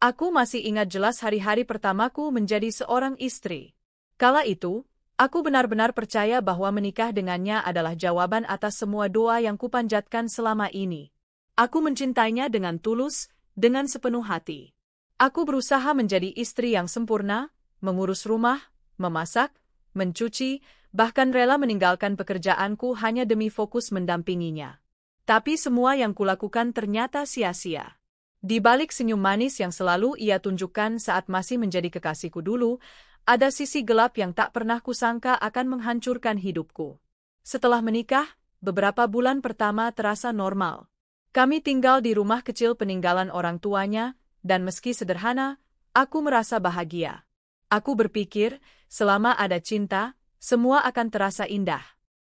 Aku masih ingat jelas hari-hari pertamaku menjadi seorang istri. Kala itu, aku benar-benar percaya bahwa menikah dengannya adalah jawaban atas semua doa yang kupanjatkan selama ini. Aku mencintainya dengan tulus, dengan sepenuh hati. Aku berusaha menjadi istri yang sempurna, mengurus rumah, memasak, mencuci, bahkan rela meninggalkan pekerjaanku hanya demi fokus mendampinginya. Tapi semua yang kulakukan ternyata sia-sia. Di balik senyum manis yang selalu ia tunjukkan saat masih menjadi kekasihku dulu, ada sisi gelap yang tak pernah kusangka akan menghancurkan hidupku. Setelah menikah, beberapa bulan pertama terasa normal. Kami tinggal di rumah kecil peninggalan orang tuanya, dan meski sederhana, aku merasa bahagia. Aku berpikir, selama ada cinta, semua akan terasa indah.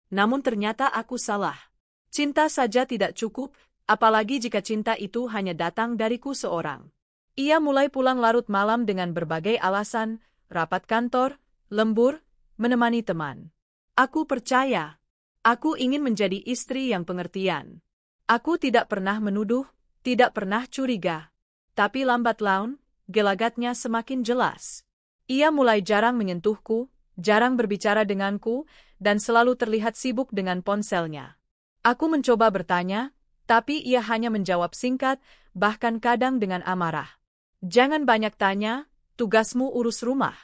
Namun ternyata aku salah. Cinta saja tidak cukup, apalagi jika cinta itu hanya datang dariku seorang. Ia mulai pulang larut malam dengan berbagai alasan, rapat kantor, lembur, menemani teman. Aku percaya. Aku ingin menjadi istri yang pengertian. Aku tidak pernah menuduh, tidak pernah curiga. Tapi lambat laun, gelagatnya semakin jelas. Ia mulai jarang menyentuhku, jarang berbicara denganku, dan selalu terlihat sibuk dengan ponselnya. Aku mencoba bertanya, tapi ia hanya menjawab singkat, bahkan kadang dengan amarah. Jangan banyak tanya, tugasmu urus rumah.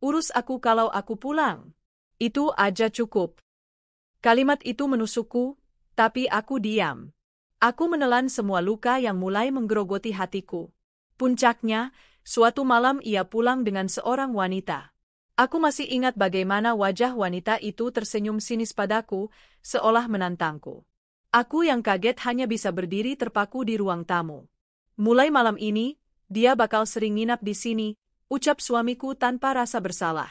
Urus aku kalau aku pulang. Itu aja cukup. Kalimat itu menusukku, tapi aku diam. Aku menelan semua luka yang mulai menggerogoti hatiku. Puncaknya, suatu malam ia pulang dengan seorang wanita. Aku masih ingat bagaimana wajah wanita itu tersenyum sinis padaku, seolah menantangku. Aku yang kaget hanya bisa berdiri terpaku di ruang tamu. Mulai malam ini, dia bakal sering nginap di sini, ucap suamiku tanpa rasa bersalah.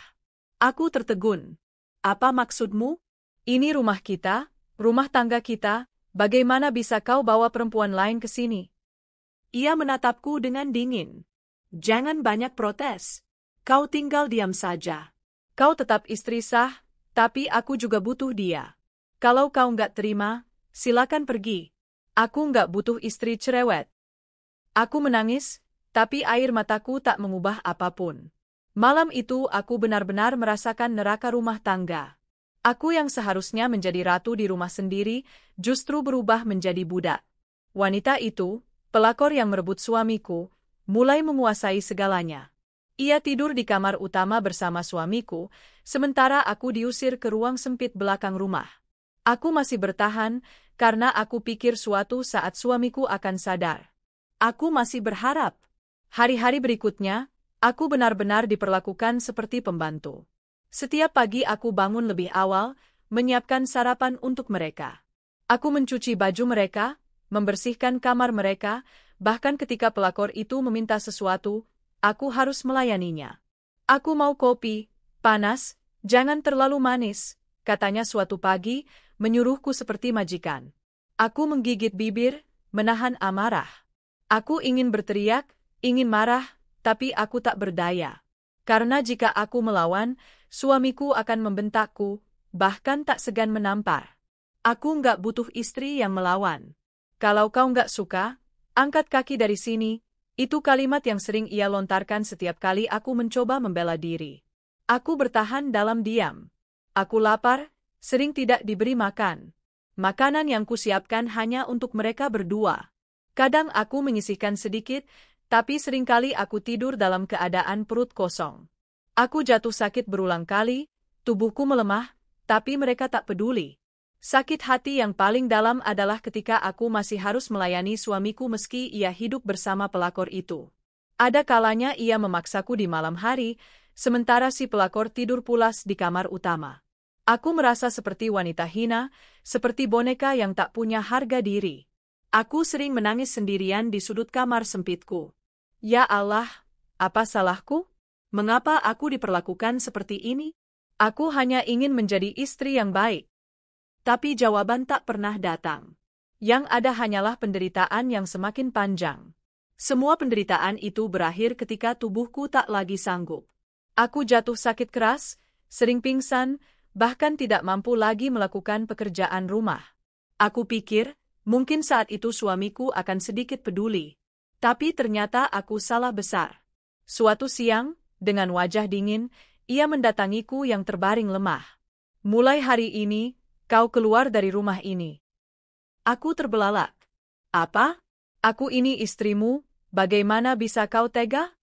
Aku tertegun. Apa maksudmu? Ini rumah kita, rumah tangga kita, bagaimana bisa kau bawa perempuan lain ke sini? Ia menatapku dengan dingin. Jangan banyak protes. Kau tinggal diam saja. Kau tetap istri sah, tapi aku juga butuh dia. Kalau kau nggak terima, silakan pergi. Aku nggak butuh istri cerewet. Aku menangis, tapi air mataku tak mengubah apapun. Malam itu aku benar-benar merasakan neraka rumah tangga. Aku yang seharusnya menjadi ratu di rumah sendiri, justru berubah menjadi budak. Wanita itu, pelakor yang merebut suamiku, mulai menguasai segalanya. Ia tidur di kamar utama bersama suamiku, sementara aku diusir ke ruang sempit belakang rumah. Aku masih bertahan, karena aku pikir suatu saat suamiku akan sadar. Aku masih berharap. Hari-hari berikutnya, aku benar-benar diperlakukan seperti pembantu. Setiap pagi aku bangun lebih awal, menyiapkan sarapan untuk mereka. Aku mencuci baju mereka, membersihkan kamar mereka, bahkan ketika pelakor itu meminta sesuatu, aku harus melayaninya. Aku mau kopi, panas, jangan terlalu manis, katanya suatu pagi, menyuruhku seperti majikan. Aku menggigit bibir, menahan amarah. Aku ingin berteriak, ingin marah, tapi aku tak berdaya. Karena jika aku melawan, suamiku akan membentakku, bahkan tak segan menampar. Aku nggak butuh istri yang melawan. Kalau kau nggak suka, angkat kaki dari sini. Itu kalimat yang sering ia lontarkan setiap kali aku mencoba membela diri. Aku bertahan dalam diam. Aku lapar, sering tidak diberi makan. Makanan yang kusiapkan hanya untuk mereka berdua. Kadang aku menyisihkan sedikit, tapi seringkali aku tidur dalam keadaan perut kosong. Aku jatuh sakit berulang kali, tubuhku melemah, tapi mereka tak peduli. Sakit hati yang paling dalam adalah ketika aku masih harus melayani suamiku meski ia hidup bersama pelakor itu. Ada kalanya ia memaksaku di malam hari, sementara si pelakor tidur pulas di kamar utama. Aku merasa seperti wanita hina, seperti boneka yang tak punya harga diri. Aku sering menangis sendirian di sudut kamar sempitku. Ya Allah, apa salahku? Mengapa aku diperlakukan seperti ini? Aku hanya ingin menjadi istri yang baik. Tapi jawaban tak pernah datang. Yang ada hanyalah penderitaan yang semakin panjang. Semua penderitaan itu berakhir ketika tubuhku tak lagi sanggup. Aku jatuh sakit keras, sering pingsan, bahkan tidak mampu lagi melakukan pekerjaan rumah. Aku pikir, mungkin saat itu suamiku akan sedikit peduli. Tapi ternyata aku salah besar. Suatu siang, dengan wajah dingin, ia mendatangiku yang terbaring lemah. Mulai hari ini, kau keluar dari rumah ini. Aku terbelalak. Apa? Aku ini istrimu, bagaimana bisa kau tega?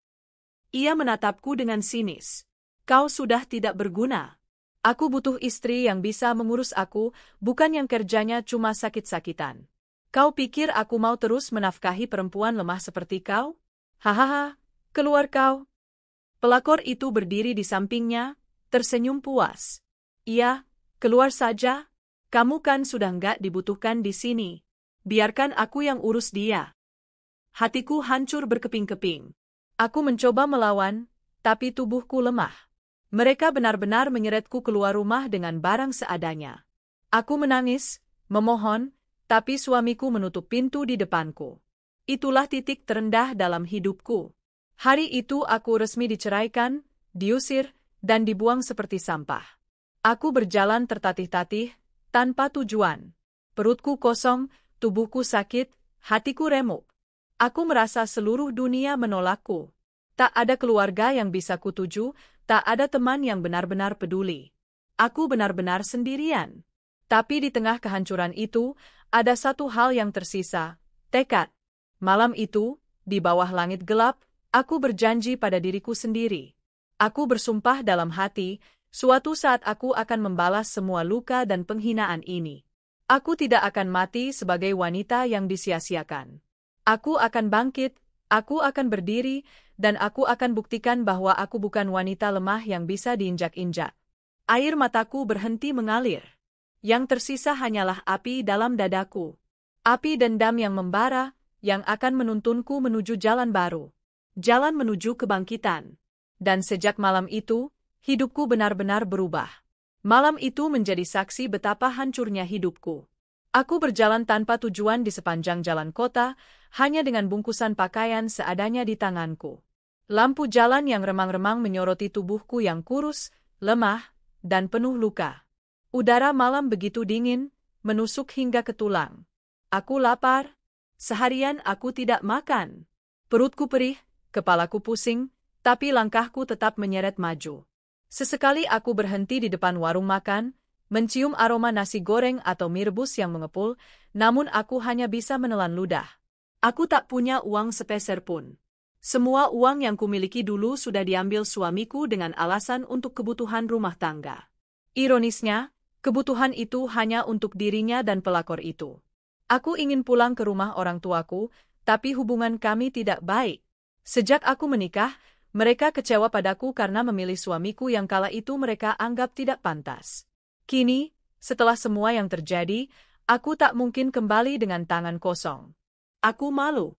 Ia menatapku dengan sinis. Kau sudah tidak berguna. Aku butuh istri yang bisa mengurus aku, bukan yang kerjanya cuma sakit-sakitan. Kau pikir aku mau terus menafkahi perempuan lemah seperti kau? Hahaha, keluar kau. Pelakor itu berdiri di sampingnya, tersenyum puas. Iya, keluar saja. Kamu kan sudah nggak dibutuhkan di sini. Biarkan aku yang urus dia. Hatiku hancur berkeping-keping. Aku mencoba melawan, tapi tubuhku lemah. Mereka benar-benar menyeretku keluar rumah dengan barang seadanya. Aku menangis, memohon, tapi suamiku menutup pintu di depanku. Itulah titik terendah dalam hidupku. Hari itu aku resmi diceraikan, diusir, dan dibuang seperti sampah. Aku berjalan tertatih-tatih, tanpa tujuan. Perutku kosong, tubuhku sakit, hatiku remuk. Aku merasa seluruh dunia menolakku. Tak ada keluarga yang bisa kutuju, tak ada teman yang benar-benar peduli. Aku benar-benar sendirian. Tapi di tengah kehancuran itu, ada satu hal yang tersisa, tekad. Malam itu, di bawah langit gelap, aku berjanji pada diriku sendiri. Aku bersumpah dalam hati, suatu saat aku akan membalas semua luka dan penghinaan ini. Aku tidak akan mati sebagai wanita yang disia-siakan. Aku akan bangkit, aku akan berdiri, dan aku akan buktikan bahwa aku bukan wanita lemah yang bisa diinjak-injak. Air mataku berhenti mengalir. Yang tersisa hanyalah api dalam dadaku. Api dendam yang membara, yang akan menuntunku menuju jalan baru. Jalan menuju kebangkitan. Dan sejak malam itu, hidupku benar-benar berubah. Malam itu menjadi saksi betapa hancurnya hidupku. Aku berjalan tanpa tujuan di sepanjang jalan kota, hanya dengan bungkusan pakaian seadanya di tanganku. Lampu jalan yang remang-remang menyoroti tubuhku yang kurus, lemah, dan penuh luka. Udara malam begitu dingin, menusuk hingga ke tulang. Aku lapar. Seharian aku tidak makan. Perutku perih, kepalaku pusing, tapi langkahku tetap menyeret maju. Sesekali aku berhenti di depan warung makan, mencium aroma nasi goreng atau mie rebus yang mengepul, namun aku hanya bisa menelan ludah. Aku tak punya uang sepeser pun. Semua uang yang kumiliki dulu sudah diambil suamiku dengan alasan untuk kebutuhan rumah tangga. Ironisnya, kebutuhan itu hanya untuk dirinya dan pelakor itu. Aku ingin pulang ke rumah orang tuaku, tapi hubungan kami tidak baik. Sejak aku menikah, mereka kecewa padaku karena memilih suamiku yang kala itu mereka anggap tidak pantas. Kini, setelah semua yang terjadi, aku tak mungkin kembali dengan tangan kosong. Aku malu.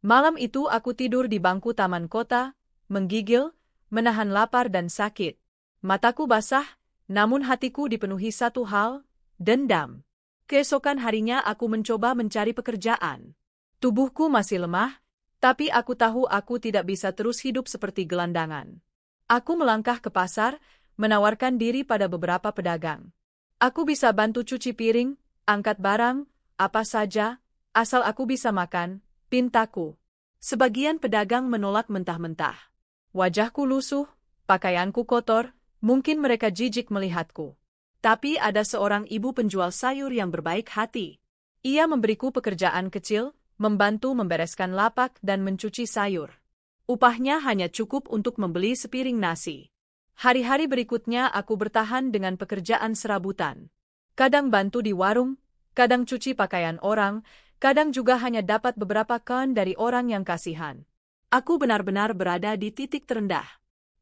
Malam itu aku tidur di bangku taman kota, menggigil, menahan lapar dan sakit. Mataku basah, namun hatiku dipenuhi satu hal, dendam. Keesokan harinya aku mencoba mencari pekerjaan. Tubuhku masih lemah, tapi aku tahu aku tidak bisa terus hidup seperti gelandangan. Aku melangkah ke pasar, menawarkan diri pada beberapa pedagang. Aku bisa bantu cuci piring, angkat barang, apa saja, asal aku bisa makan, pintaku. Sebagian pedagang menolak mentah-mentah. Wajahku lusuh, pakaianku kotor, mungkin mereka jijik melihatku. Tapi ada seorang ibu penjual sayur yang berbaik hati. Ia memberiku pekerjaan kecil, membantu membereskan lapak dan mencuci sayur. Upahnya hanya cukup untuk membeli sepiring nasi. Hari-hari berikutnya aku bertahan dengan pekerjaan serabutan. Kadang bantu di warung, kadang cuci pakaian orang, kadang juga hanya dapat beberapa koin dari orang yang kasihan. Aku benar-benar berada di titik terendah.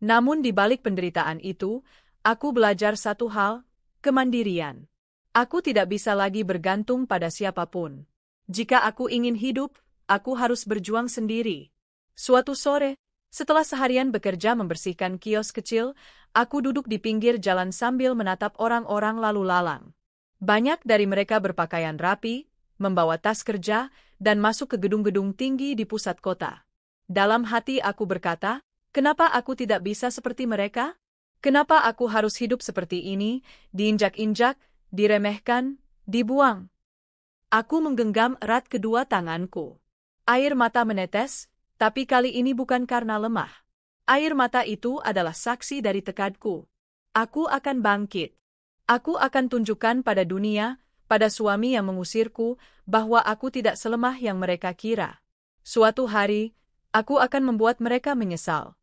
Namun di balik penderitaan itu, aku belajar satu hal, kemandirian. Aku tidak bisa lagi bergantung pada siapapun. Jika aku ingin hidup, aku harus berjuang sendiri. Suatu sore, setelah seharian bekerja membersihkan kios kecil, aku duduk di pinggir jalan sambil menatap orang-orang lalu lalang. Banyak dari mereka berpakaian rapi, membawa tas kerja, dan masuk ke gedung-gedung tinggi di pusat kota. Dalam hati aku berkata, kenapa aku tidak bisa seperti mereka? Kenapa aku harus hidup seperti ini, diinjak-injak, diremehkan, dibuang? Aku menggenggam erat kedua tanganku. Air mata menetes, tapi kali ini bukan karena lemah. Air mata itu adalah saksi dari tekadku. Aku akan bangkit. Aku akan tunjukkan pada dunia, pada suami yang mengusirku, bahwa aku tidak selemah yang mereka kira. Suatu hari, aku akan membuat mereka menyesal.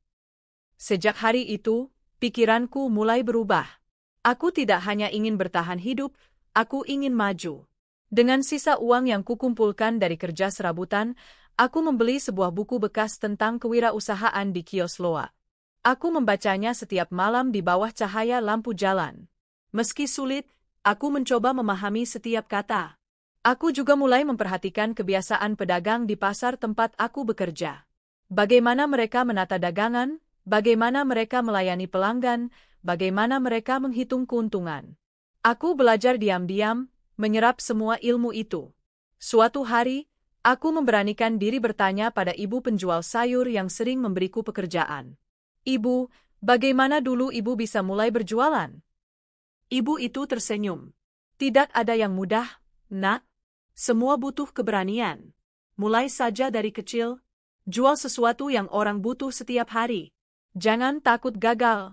Sejak hari itu, pikiranku mulai berubah. Aku tidak hanya ingin bertahan hidup, aku ingin maju. Dengan sisa uang yang kukumpulkan dari kerja serabutan, aku membeli sebuah buku bekas tentang kewirausahaan di kios Loa. Aku membacanya setiap malam di bawah cahaya lampu jalan. Meski sulit, aku mencoba memahami setiap kata. Aku juga mulai memperhatikan kebiasaan pedagang di pasar tempat aku bekerja. Bagaimana mereka menata dagangan, bagaimana mereka melayani pelanggan, bagaimana mereka menghitung keuntungan. Aku belajar diam-diam, menyerap semua ilmu itu. Suatu hari, aku memberanikan diri bertanya pada ibu penjual sayur yang sering memberiku pekerjaan. Ibu, bagaimana dulu ibu bisa mulai berjualan? Ibu itu tersenyum. Tidak ada yang mudah, Nak. Semua butuh keberanian. Mulai saja dari kecil. Jual sesuatu yang orang butuh setiap hari. Jangan takut gagal.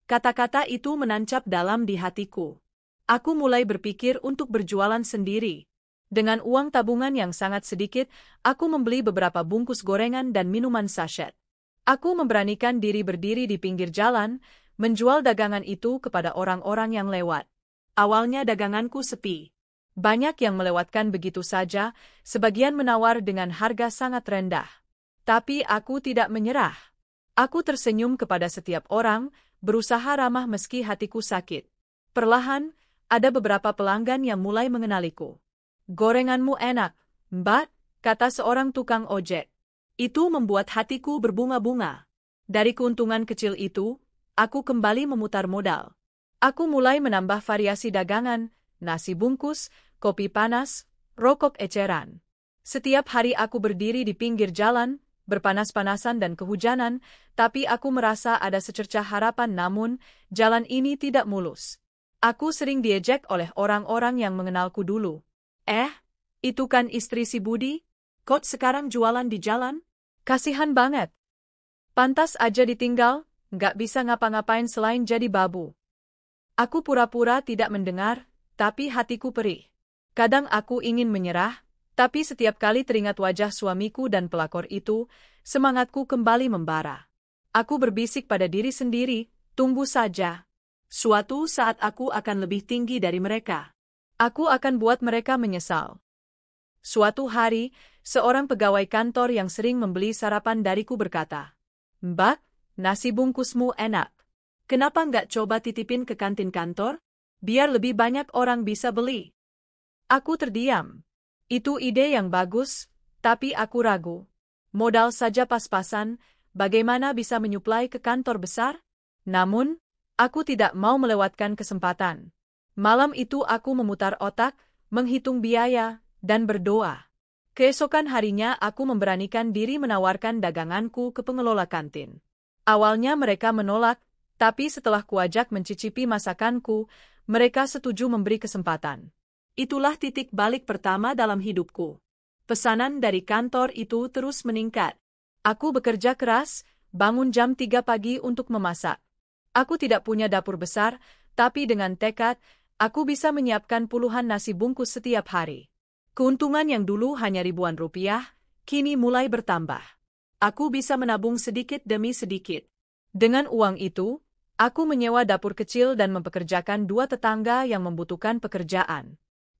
Kata-kata itu menancap dalam di hatiku. Aku mulai berpikir untuk berjualan sendiri. Dengan uang tabungan yang sangat sedikit, aku membeli beberapa bungkus gorengan dan minuman sachet. Aku memberanikan diri berdiri di pinggir jalan, menjual dagangan itu kepada orang-orang yang lewat. Awalnya daganganku sepi. Banyak yang melewatkan begitu saja, sebagian menawar dengan harga sangat rendah. Tapi aku tidak menyerah. Aku tersenyum kepada setiap orang, berusaha ramah meski hatiku sakit. Perlahan, ada beberapa pelanggan yang mulai mengenaliku. Gorenganmu enak, Mbak, kata seorang tukang ojek. Itu membuat hatiku berbunga-bunga. Dari keuntungan kecil itu, aku kembali memutar modal. Aku mulai menambah variasi dagangan, nasi bungkus, kopi panas, rokok eceran. Setiap hari aku berdiri di pinggir jalan, berpanas-panasan dan kehujanan, tapi aku merasa ada secercah harapan namun, jalan ini tidak mulus. Aku sering diejek oleh orang-orang yang mengenalku dulu. Itu kan istri si Budi? Kok sekarang jualan di jalan? Kasihan banget. Pantas aja ditinggal, nggak bisa ngapa-ngapain selain jadi babu. Aku pura-pura tidak mendengar, tapi hatiku perih. Kadang aku ingin menyerah, tapi setiap kali teringat wajah suamiku dan pelakor itu, semangatku kembali membara. Aku berbisik pada diri sendiri, tunggu saja. Suatu saat aku akan lebih tinggi dari mereka. Aku akan buat mereka menyesal. Suatu hari, seorang pegawai kantor yang sering membeli sarapan dariku berkata, Mbak, nasi bungkusmu enak. Kenapa nggak coba titipin ke kantin kantor? Biar lebih banyak orang bisa beli. Aku terdiam. Itu ide yang bagus, tapi aku ragu. Modal saja pas-pasan, bagaimana bisa menyuplai ke kantor besar? Namun, aku tidak mau melewatkan kesempatan. Malam itu aku memutar otak, menghitung biaya, dan berdoa. Keesokan harinya aku memberanikan diri menawarkan daganganku ke pengelola kantin. Awalnya mereka menolak, tapi setelah kuajak mencicipi masakanku, mereka setuju memberi kesempatan. Itulah titik balik pertama dalam hidupku. Pesanan dari kantor itu terus meningkat. Aku bekerja keras, bangun jam 3 pagi untuk memasak. Aku tidak punya dapur besar, tapi dengan tekad, aku bisa menyiapkan puluhan nasi bungkus setiap hari. Keuntungan yang dulu hanya ribuan rupiah, kini mulai bertambah. Aku bisa menabung sedikit demi sedikit. Dengan uang itu, aku menyewa dapur kecil dan mempekerjakan 2 tetangga yang membutuhkan pekerjaan.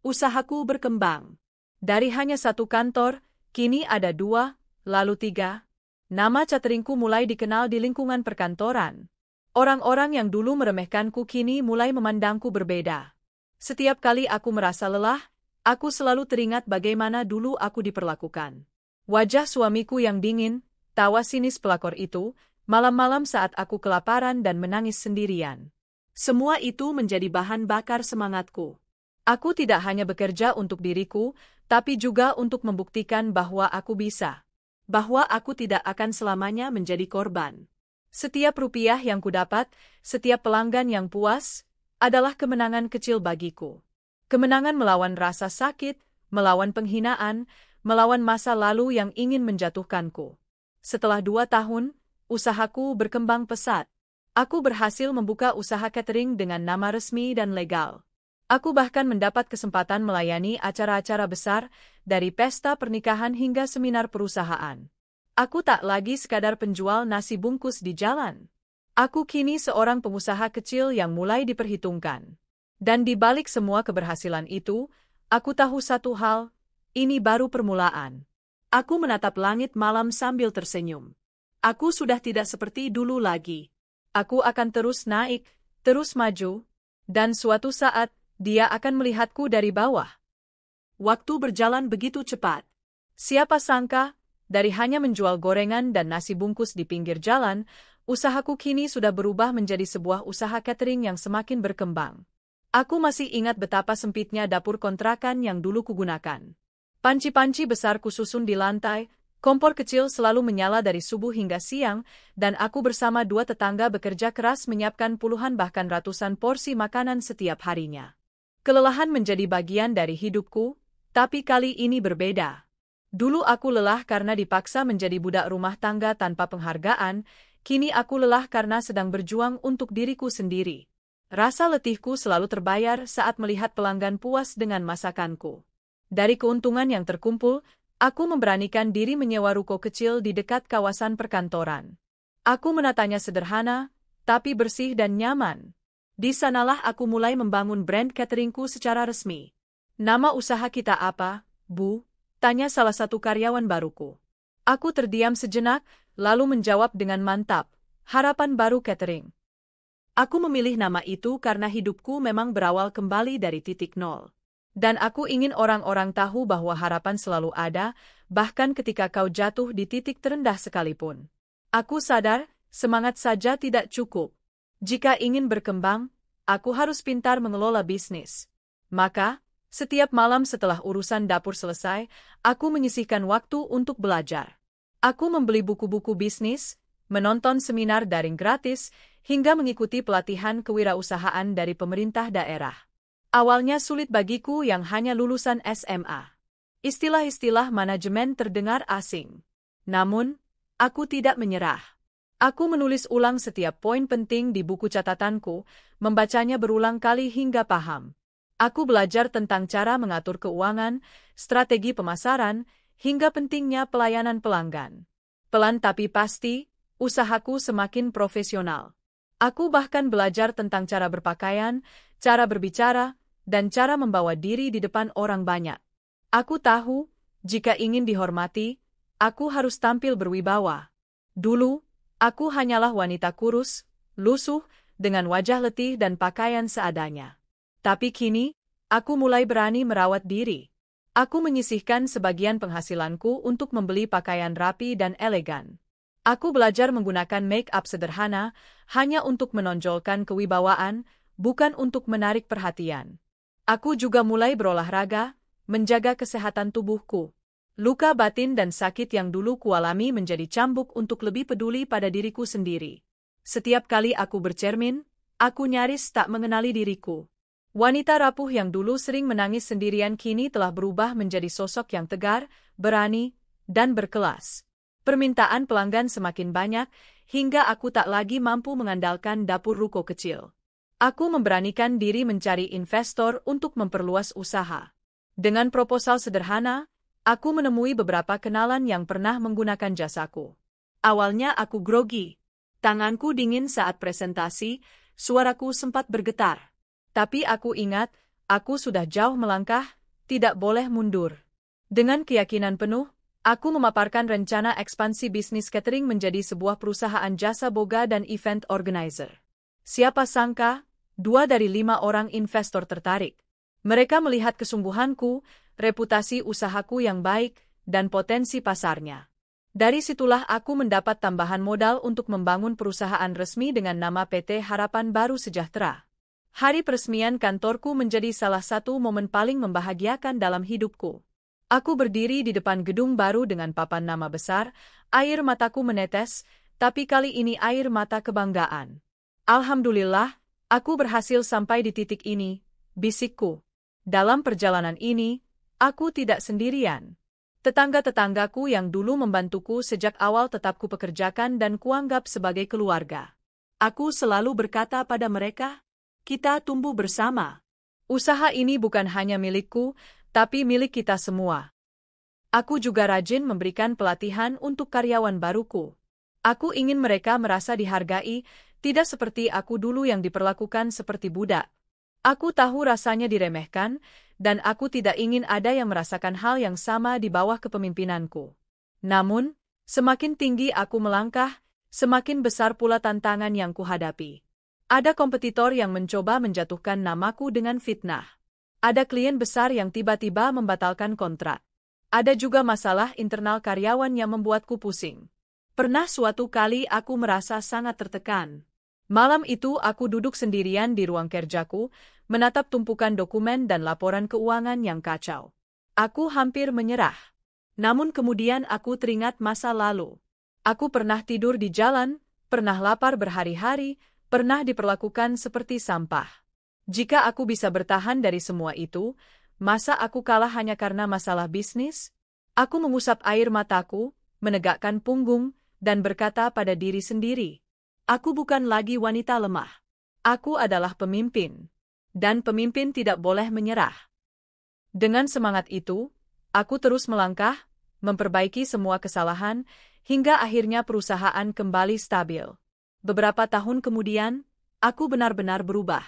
Usahaku berkembang. Dari hanya 1 kantor, kini ada 2, lalu 3. Nama cateringku mulai dikenal di lingkungan perkantoran. Orang-orang yang dulu meremehkanku kini mulai memandangku berbeda. Setiap kali aku merasa lelah, aku selalu teringat bagaimana dulu aku diperlakukan. Wajah suamiku yang dingin, tawa sinis pelakor itu, malam-malam saat aku kelaparan dan menangis sendirian. Semua itu menjadi bahan bakar semangatku. Aku tidak hanya bekerja untuk diriku, tapi juga untuk membuktikan bahwa aku bisa. Bahwa aku tidak akan selamanya menjadi korban. Setiap rupiah yang kudapat, setiap pelanggan yang puas, adalah kemenangan kecil bagiku. Kemenangan melawan rasa sakit, melawan penghinaan, melawan masa lalu yang ingin menjatuhkanku. Setelah 2 tahun, usahaku berkembang pesat. Aku berhasil membuka usaha catering dengan nama resmi dan legal. Aku bahkan mendapat kesempatan melayani acara-acara besar, dari pesta pernikahan hingga seminar perusahaan. Aku tak lagi sekadar penjual nasi bungkus di jalan. Aku kini seorang pengusaha kecil yang mulai diperhitungkan. Dan di balik semua keberhasilan itu, aku tahu satu hal, ini baru permulaan. Aku menatap langit malam sambil tersenyum. Aku sudah tidak seperti dulu lagi. Aku akan terus naik, terus maju, dan suatu saat, dia akan melihatku dari bawah. Waktu berjalan begitu cepat. Siapa sangka, dari hanya menjual gorengan dan nasi bungkus di pinggir jalan, usahaku kini sudah berubah menjadi sebuah usaha catering yang semakin berkembang. Aku masih ingat betapa sempitnya dapur kontrakan yang dulu kugunakan. Panci-panci besar kususun di lantai, kompor kecil selalu menyala dari subuh hingga siang, dan aku bersama 2 tetangga bekerja keras menyiapkan puluhan bahkan ratusan porsi makanan setiap harinya. Kelelahan menjadi bagian dari hidupku, tapi kali ini berbeda. Dulu aku lelah karena dipaksa menjadi budak rumah tangga tanpa penghargaan, kini aku lelah karena sedang berjuang untuk diriku sendiri. Rasa letihku selalu terbayar saat melihat pelanggan puas dengan masakanku. Dari keuntungan yang terkumpul, aku memberanikan diri menyewa ruko kecil di dekat kawasan perkantoran. Aku menatanya sederhana, tapi bersih dan nyaman. Di sanalah aku mulai membangun brand cateringku secara resmi. Nama usaha kita apa, Bu? Tanya salah satu karyawan baruku. Aku terdiam sejenak, lalu menjawab dengan mantap, Harapan Baru Catering. Aku memilih nama itu karena hidupku memang berawal kembali dari titik nol. Dan aku ingin orang-orang tahu bahwa harapan selalu ada, bahkan ketika kau jatuh di titik terendah sekalipun. Aku sadar, semangat saja tidak cukup. Jika ingin berkembang, aku harus pintar mengelola bisnis. Maka, setiap malam setelah urusan dapur selesai, aku menyisihkan waktu untuk belajar. Aku membeli buku-buku bisnis, menonton seminar daring gratis, hingga mengikuti pelatihan kewirausahaan dari pemerintah daerah. Awalnya sulit bagiku yang hanya lulusan SMA. Istilah-istilah manajemen terdengar asing. Namun, aku tidak menyerah. Aku menulis ulang setiap poin penting di buku catatanku, membacanya berulang kali hingga paham. Aku belajar tentang cara mengatur keuangan, strategi pemasaran, hingga pentingnya pelayanan pelanggan. Pelan tapi pasti, usahaku semakin profesional. Aku bahkan belajar tentang cara berpakaian, cara berbicara, dan cara membawa diri di depan orang banyak. Aku tahu, jika ingin dihormati, aku harus tampil berwibawa. Dulu, aku hanyalah wanita kurus, lusuh, dengan wajah letih dan pakaian seadanya. Tapi kini, aku mulai berani merawat diri. Aku menyisihkan sebagian penghasilanku untuk membeli pakaian rapi dan elegan. Aku belajar menggunakan make-up sederhana, hanya untuk menonjolkan kewibawaan, bukan untuk menarik perhatian. Aku juga mulai berolahraga, menjaga kesehatan tubuhku. Luka batin dan sakit yang dulu kualami menjadi cambuk untuk lebih peduli pada diriku sendiri. Setiap kali aku bercermin, aku nyaris tak mengenali diriku. Wanita rapuh yang dulu sering menangis sendirian kini telah berubah menjadi sosok yang tegar, berani, dan berkelas. Permintaan pelanggan semakin banyak, hingga aku tak lagi mampu mengandalkan dapur ruko kecil. Aku memberanikan diri mencari investor untuk memperluas usaha. Dengan proposal sederhana, aku menemui beberapa kenalan yang pernah menggunakan jasaku. Awalnya aku grogi. Tanganku dingin saat presentasi, suaraku sempat bergetar. Tapi aku ingat, aku sudah jauh melangkah, tidak boleh mundur. Dengan keyakinan penuh, aku memaparkan rencana ekspansi bisnis catering menjadi sebuah perusahaan jasa boga dan event organizer. Siapa sangka, 2 dari 5 orang investor tertarik. Mereka melihat kesungguhanku, reputasi usahaku yang baik, dan potensi pasarnya. Dari situlah aku mendapat tambahan modal untuk membangun perusahaan resmi dengan nama PT Harapan Baru Sejahtera. Hari peresmian kantorku menjadi salah satu momen paling membahagiakan dalam hidupku. Aku berdiri di depan gedung baru dengan papan nama besar, air mataku menetes, tapi kali ini air mata kebanggaan. Alhamdulillah, aku berhasil sampai di titik ini, bisikku. Dalam perjalanan ini, aku tidak sendirian. Tetangga-tetanggaku yang dulu membantuku sejak awal tetap kupekerjakan dan kuanggap sebagai keluarga. Aku selalu berkata pada mereka, kita tumbuh bersama. Usaha ini bukan hanya milikku, tapi milik kita semua. Aku juga rajin memberikan pelatihan untuk karyawan baruku. Aku ingin mereka merasa dihargai, tidak seperti aku dulu yang diperlakukan seperti budak. Aku tahu rasanya diremehkan, dan aku tidak ingin ada yang merasakan hal yang sama di bawah kepemimpinanku. Namun, semakin tinggi aku melangkah, semakin besar pula tantangan yang kuhadapi. Ada kompetitor yang mencoba menjatuhkan namaku dengan fitnah. Ada klien besar yang tiba-tiba membatalkan kontrak. Ada juga masalah internal karyawan yang membuatku pusing. Pernah suatu kali aku merasa sangat tertekan. Malam itu aku duduk sendirian di ruang kerjaku, menatap tumpukan dokumen dan laporan keuangan yang kacau. Aku hampir menyerah. Namun kemudian aku teringat masa lalu. Aku pernah tidur di jalan, pernah lapar berhari-hari, pernah diperlakukan seperti sampah. Jika aku bisa bertahan dari semua itu, masa aku kalah hanya karena masalah bisnis? Aku mengusap air mataku, menegakkan punggung, dan berkata pada diri sendiri, aku bukan lagi wanita lemah. Aku adalah pemimpin. Dan pemimpin tidak boleh menyerah. Dengan semangat itu, aku terus melangkah, memperbaiki semua kesalahan, hingga akhirnya perusahaan kembali stabil. Beberapa tahun kemudian, aku benar-benar berubah.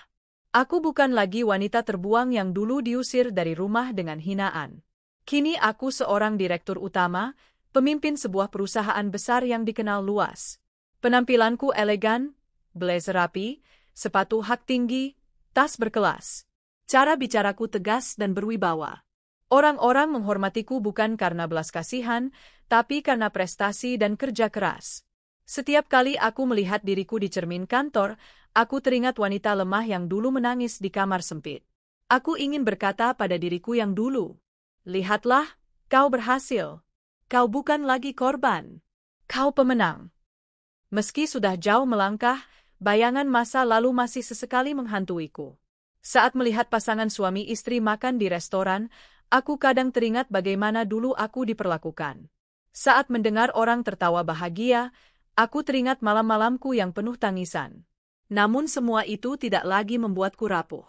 Aku bukan lagi wanita terbuang yang dulu diusir dari rumah dengan hinaan. Kini aku seorang direktur utama, pemimpin sebuah perusahaan besar yang dikenal luas. Penampilanku elegan, blazer rapi, sepatu hak tinggi, tas berkelas. Cara bicaraku tegas dan berwibawa. Orang-orang menghormatiku bukan karena belas kasihan, tapi karena prestasi dan kerja keras. Setiap kali aku melihat diriku di cermin kantor, aku teringat wanita lemah yang dulu menangis di kamar sempit. Aku ingin berkata pada diriku yang dulu, lihatlah, kau berhasil. Kau bukan lagi korban. Kau pemenang. Meski sudah jauh melangkah, bayangan masa lalu masih sesekali menghantuiku. Saat melihat pasangan suami istri makan di restoran, aku kadang teringat bagaimana dulu aku diperlakukan. Saat mendengar orang tertawa bahagia, aku teringat malam-malamku yang penuh tangisan. Namun semua itu tidak lagi membuatku rapuh.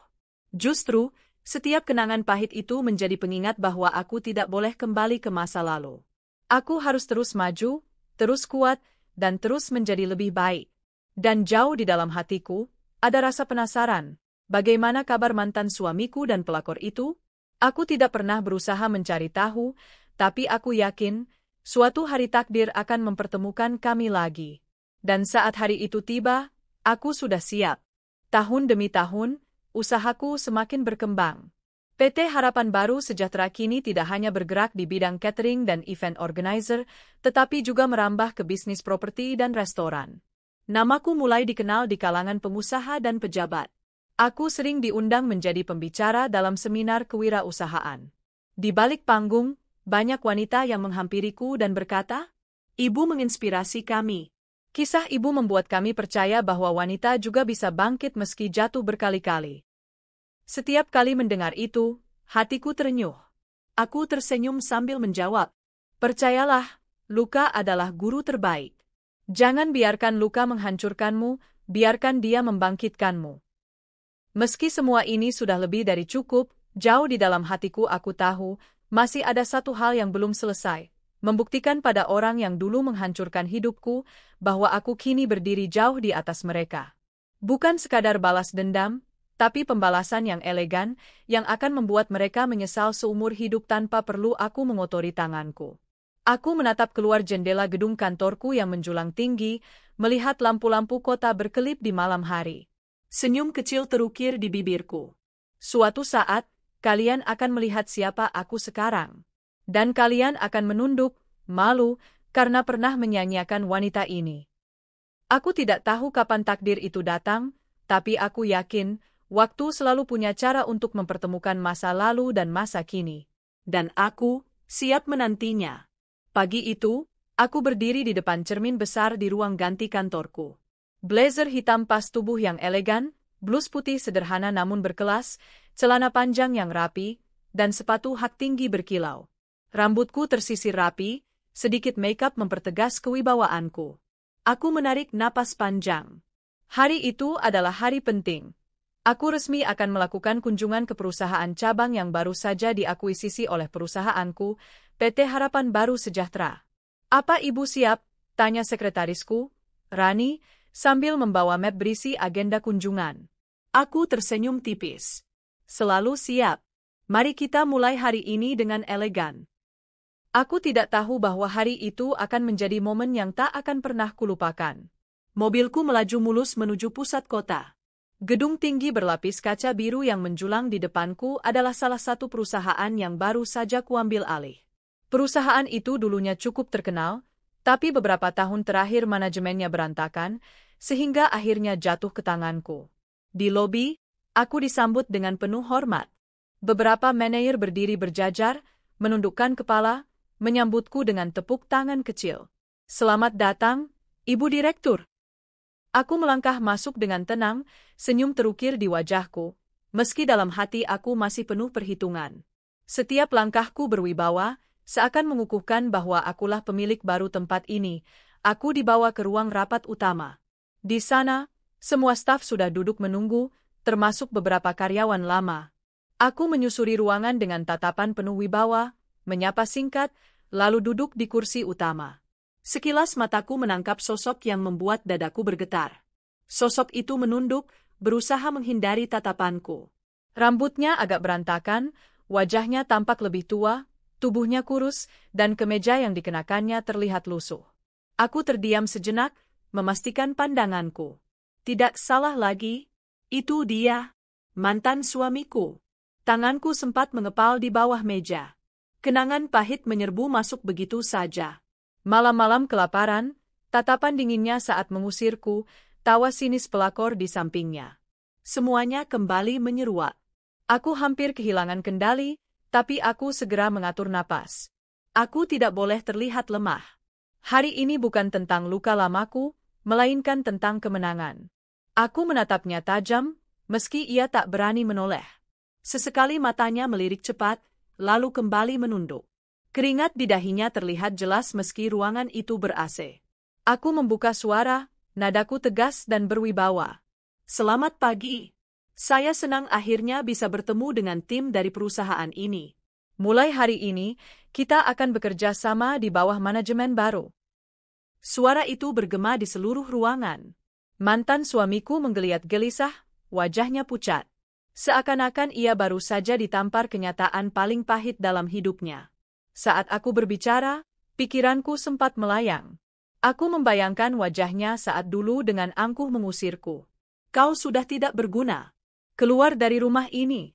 Justru, setiap kenangan pahit itu menjadi pengingat bahwa aku tidak boleh kembali ke masa lalu. Aku harus terus maju, terus kuat, dan terus menjadi lebih baik. Dan jauh di dalam hatiku, ada rasa penasaran. Bagaimana kabar mantan suamiku dan pelakor itu? Aku tidak pernah berusaha mencari tahu, tapi aku yakin, suatu hari takdir akan mempertemukan kami lagi. Dan saat hari itu tiba, aku sudah siap. Tahun demi tahun, usahaku semakin berkembang. PT Harapan Baru Sejahtera kini tidak hanya bergerak di bidang catering dan event organizer, tetapi juga merambah ke bisnis properti dan restoran. Namaku mulai dikenal di kalangan pengusaha dan pejabat. Aku sering diundang menjadi pembicara dalam seminar kewirausahaan. Di balik panggung, banyak wanita yang menghampiriku dan berkata, "Ibu menginspirasi kami. Kisah ibu membuat kami percaya bahwa wanita juga bisa bangkit meski jatuh berkali-kali." Setiap kali mendengar itu, hatiku terenyuh. Aku tersenyum sambil menjawab, "Percayalah, luka adalah guru terbaik. Jangan biarkan luka menghancurkanmu, biarkan dia membangkitkanmu." Meski semua ini sudah lebih dari cukup, jauh di dalam hatiku aku tahu, masih ada satu hal yang belum selesai. Membuktikan pada orang yang dulu menghancurkan hidupku, bahwa aku kini berdiri jauh di atas mereka. Bukan sekadar balas dendam, tapi pembalasan yang elegan, yang akan membuat mereka menyesal seumur hidup tanpa perlu aku mengotori tanganku. Aku menatap keluar jendela gedung kantorku yang menjulang tinggi, melihat lampu-lampu kota berkelip di malam hari. Senyum kecil terukir di bibirku. Suatu saat, kalian akan melihat siapa aku sekarang. Dan kalian akan menunduk, malu, karena pernah menyanyiakan wanita ini. Aku tidak tahu kapan takdir itu datang, tapi aku yakin, waktu selalu punya cara untuk mempertemukan masa lalu dan masa kini. Dan aku siap menantinya. Pagi itu, aku berdiri di depan cermin besar di ruang ganti kantorku. Blazer hitam pas tubuh yang elegan, blus putih sederhana namun berkelas, celana panjang yang rapi, dan sepatu hak tinggi berkilau. Rambutku tersisir rapi, sedikit makeup mempertegas kewibawaanku. Aku menarik napas panjang. Hari itu adalah hari penting. Aku resmi akan melakukan kunjungan ke perusahaan cabang yang baru saja diakuisisi oleh perusahaanku, PT Harapan Baru Sejahtera. Apa ibu siap? Tanya sekretarisku, Rani, sambil membawa map berisi agenda kunjungan. Aku tersenyum tipis. Selalu siap. Mari kita mulai hari ini dengan elegan. Aku tidak tahu bahwa hari itu akan menjadi momen yang tak akan pernah kulupakan. Mobilku melaju mulus menuju pusat kota. Gedung tinggi berlapis kaca biru yang menjulang di depanku adalah salah satu perusahaan yang baru saja kuambil alih. Perusahaan itu dulunya cukup terkenal, tapi beberapa tahun terakhir manajemennya berantakan, sehingga akhirnya jatuh ke tanganku. Di lobi, aku disambut dengan penuh hormat. Beberapa manajer berdiri berjajar, menundukkan kepala, menyambutku dengan tepuk tangan kecil. Selamat datang, Ibu Direktur. Aku melangkah masuk dengan tenang, senyum terukir di wajahku, meski dalam hati aku masih penuh perhitungan. Setiap langkahku berwibawa, seakan mengukuhkan bahwa akulah pemilik baru tempat ini. Aku dibawa ke ruang rapat utama. Di sana, semua staf sudah duduk menunggu, termasuk beberapa karyawan lama. Aku menyusuri ruangan dengan tatapan penuh wibawa, menyapa singkat, lalu duduk di kursi utama. Sekilas mataku menangkap sosok yang membuat dadaku bergetar. Sosok itu menunduk, berusaha menghindari tatapanku. Rambutnya agak berantakan, wajahnya tampak lebih tua, tubuhnya kurus, dan kemeja yang dikenakannya terlihat lusuh. Aku terdiam sejenak, memastikan pandanganku. Tidak salah lagi, itu dia, mantan suamiku. Tanganku sempat mengepal di bawah meja. Kenangan pahit menyerbu masuk begitu saja. Malam-malam kelaparan, tatapan dinginnya saat mengusirku, tawa sinis pelakor di sampingnya. Semuanya kembali menyeruak. Aku hampir kehilangan kendali, tapi aku segera mengatur napas. Aku tidak boleh terlihat lemah. Hari ini bukan tentang luka lamaku, melainkan tentang kemenangan. Aku menatapnya tajam, meski ia tak berani menoleh. Sesekali matanya melirik cepat, lalu kembali menunduk. Keringat di dahinya terlihat jelas meski ruangan itu ber-AC. Aku membuka suara, nadaku tegas dan berwibawa. Selamat pagi. Saya senang akhirnya bisa bertemu dengan tim dari perusahaan ini. Mulai hari ini, kita akan bekerja sama di bawah manajemen baru. Suara itu bergema di seluruh ruangan. Mantan suamiku menggeliat gelisah, wajahnya pucat. Seakan-akan ia baru saja ditampar kenyataan paling pahit dalam hidupnya. Saat aku berbicara, pikiranku sempat melayang. Aku membayangkan wajahnya saat dulu dengan angkuh mengusirku. Kau sudah tidak berguna. Keluar dari rumah ini.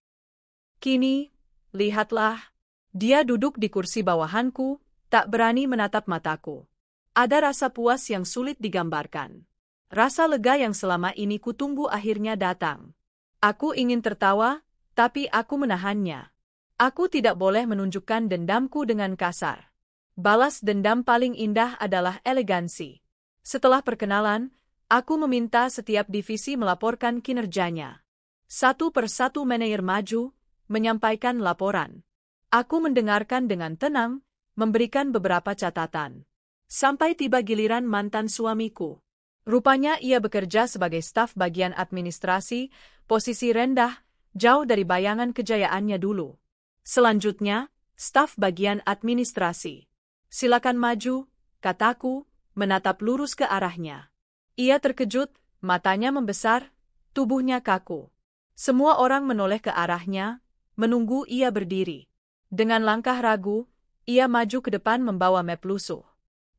Kini, lihatlah. Dia duduk di kursi bawahanku, tak berani menatap mataku. Ada rasa puas yang sulit digambarkan. Rasa lega yang selama ini kutunggu akhirnya datang. Aku ingin tertawa, tapi aku menahannya. Aku tidak boleh menunjukkan dendamku dengan kasar. Balas dendam paling indah adalah elegansi. Setelah perkenalan, aku meminta setiap divisi melaporkan kinerjanya. Satu persatu manajer maju, menyampaikan laporan. Aku mendengarkan dengan tenang, memberikan beberapa catatan. Sampai tiba giliran mantan suamiku. Rupanya ia bekerja sebagai staf bagian administrasi, posisi rendah, jauh dari bayangan kejayaannya dulu. Selanjutnya, staf bagian administrasi. Silakan maju, kataku, menatap lurus ke arahnya. Ia terkejut, matanya membesar, tubuhnya kaku. Semua orang menoleh ke arahnya, menunggu ia berdiri. Dengan langkah ragu, ia maju ke depan membawa map lusuh.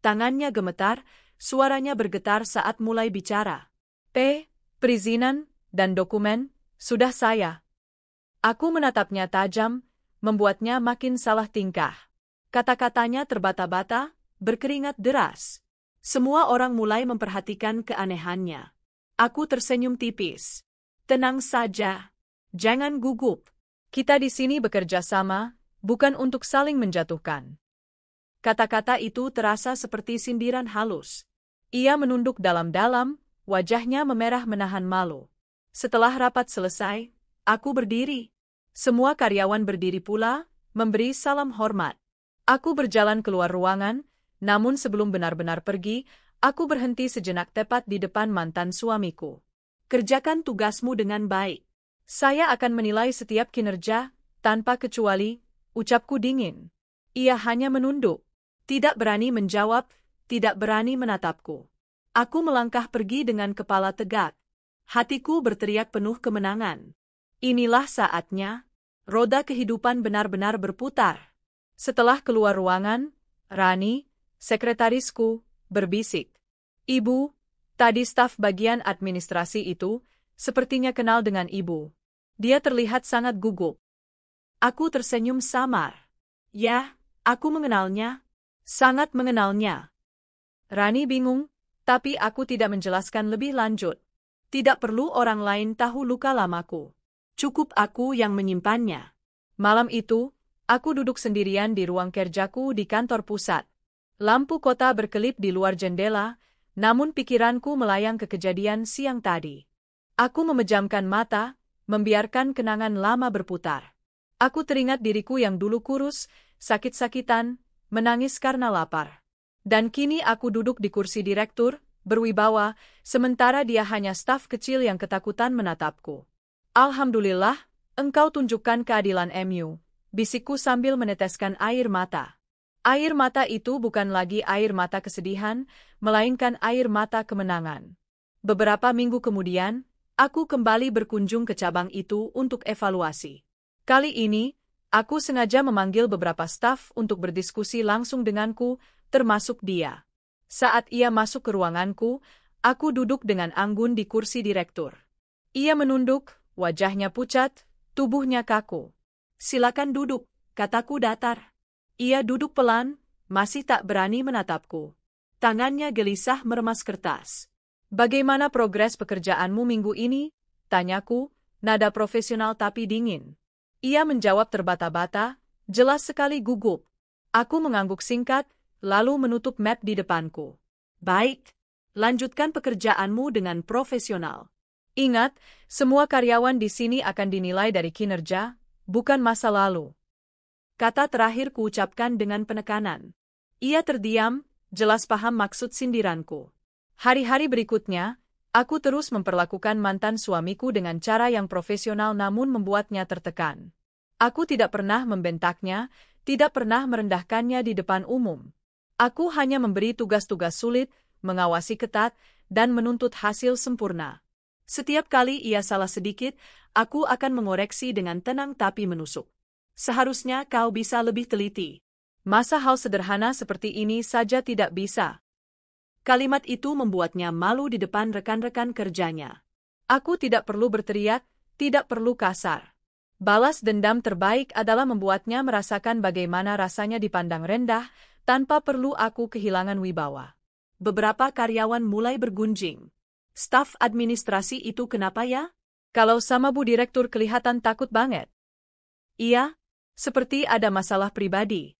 Tangannya gemetar, suaranya bergetar saat mulai bicara. Perizinan dan dokumen, sudah saya. Aku menatapnya tajam, membuatnya makin salah tingkah. Kata-katanya terbata-bata, berkeringat deras. Semua orang mulai memperhatikan keanehannya. Aku tersenyum tipis. Tenang saja. Jangan gugup. Kita di sini bekerja sama, bukan untuk saling menjatuhkan. Kata-kata itu terasa seperti sindiran halus. Ia menunduk dalam-dalam, wajahnya memerah menahan malu. Setelah rapat selesai, aku berdiri. Semua karyawan berdiri pula, memberi salam hormat. Aku berjalan keluar ruangan, namun sebelum benar-benar pergi, aku berhenti sejenak tepat di depan mantan suamiku. Kerjakan tugasmu dengan baik. Saya akan menilai setiap kinerja, tanpa kecuali, ucapku dingin. Ia hanya menunduk. Tidak berani menjawab, tidak berani menatapku. Aku melangkah pergi dengan kepala tegak. Hatiku berteriak penuh kemenangan. Inilah saatnya, roda kehidupan benar-benar berputar. Setelah keluar ruangan, Rani, sekretarisku, berbisik. Ibu, tadi staf bagian administrasi itu, sepertinya kenal dengan ibu. Dia terlihat sangat gugup. Aku tersenyum samar. Ya, aku mengenalnya. Sangat mengenalnya. Rani bingung, tapi aku tidak menjelaskan lebih lanjut. Tidak perlu orang lain tahu luka lamaku. Cukup aku yang menyimpannya. Malam itu, aku duduk sendirian di ruang kerjaku di kantor pusat. Lampu kota berkelip di luar jendela, namun pikiranku melayang ke kejadian siang tadi. Aku memejamkan mata, membiarkan kenangan lama berputar. Aku teringat diriku yang dulu kurus, sakit-sakitan, menangis karena lapar. Dan kini aku duduk di kursi direktur, berwibawa, sementara dia hanya staf kecil yang ketakutan menatapku. Alhamdulillah, engkau tunjukkan keadilan MU, bisikku sambil meneteskan air mata. Air mata itu bukan lagi air mata kesedihan, melainkan air mata kemenangan. Beberapa minggu kemudian, aku kembali berkunjung ke cabang itu untuk evaluasi. Kali ini, aku sengaja memanggil beberapa staf untuk berdiskusi langsung denganku, termasuk dia. Saat ia masuk ke ruanganku, aku duduk dengan anggun di kursi direktur. Ia menunduk, wajahnya pucat, tubuhnya kaku. Silakan duduk, kataku datar. Ia duduk pelan, masih tak berani menatapku. Tangannya gelisah meremas kertas. Bagaimana progres pekerjaanmu minggu ini? Tanyaku, nada profesional tapi dingin. Ia menjawab terbata-bata, jelas sekali gugup. Aku mengangguk singkat, lalu menutup map di depanku. Baik, lanjutkan pekerjaanmu dengan profesional. Ingat, semua karyawan di sini akan dinilai dari kinerja, bukan masa lalu. Kata terakhir kuucapkan dengan penekanan. Ia terdiam, jelas paham maksud sindiranku. Hari-hari berikutnya, aku terus memperlakukan mantan suamiku dengan cara yang profesional namun membuatnya tertekan. Aku tidak pernah membentaknya, tidak pernah merendahkannya di depan umum. Aku hanya memberi tugas-tugas sulit, mengawasi ketat, dan menuntut hasil sempurna. Setiap kali ia salah sedikit, aku akan mengoreksi dengan tenang tapi menusuk. Seharusnya kau bisa lebih teliti. Masa hal sederhana seperti ini saja tidak bisa. Kalimat itu membuatnya malu di depan rekan-rekan kerjanya. Aku tidak perlu berteriak, tidak perlu kasar. Balas dendam terbaik adalah membuatnya merasakan bagaimana rasanya dipandang rendah, tanpa perlu aku kehilangan wibawa. Beberapa karyawan mulai bergunjing. Staf administrasi itu kenapa ya? Kalau sama Bu Direktur kelihatan takut banget. Iya, seperti ada masalah pribadi.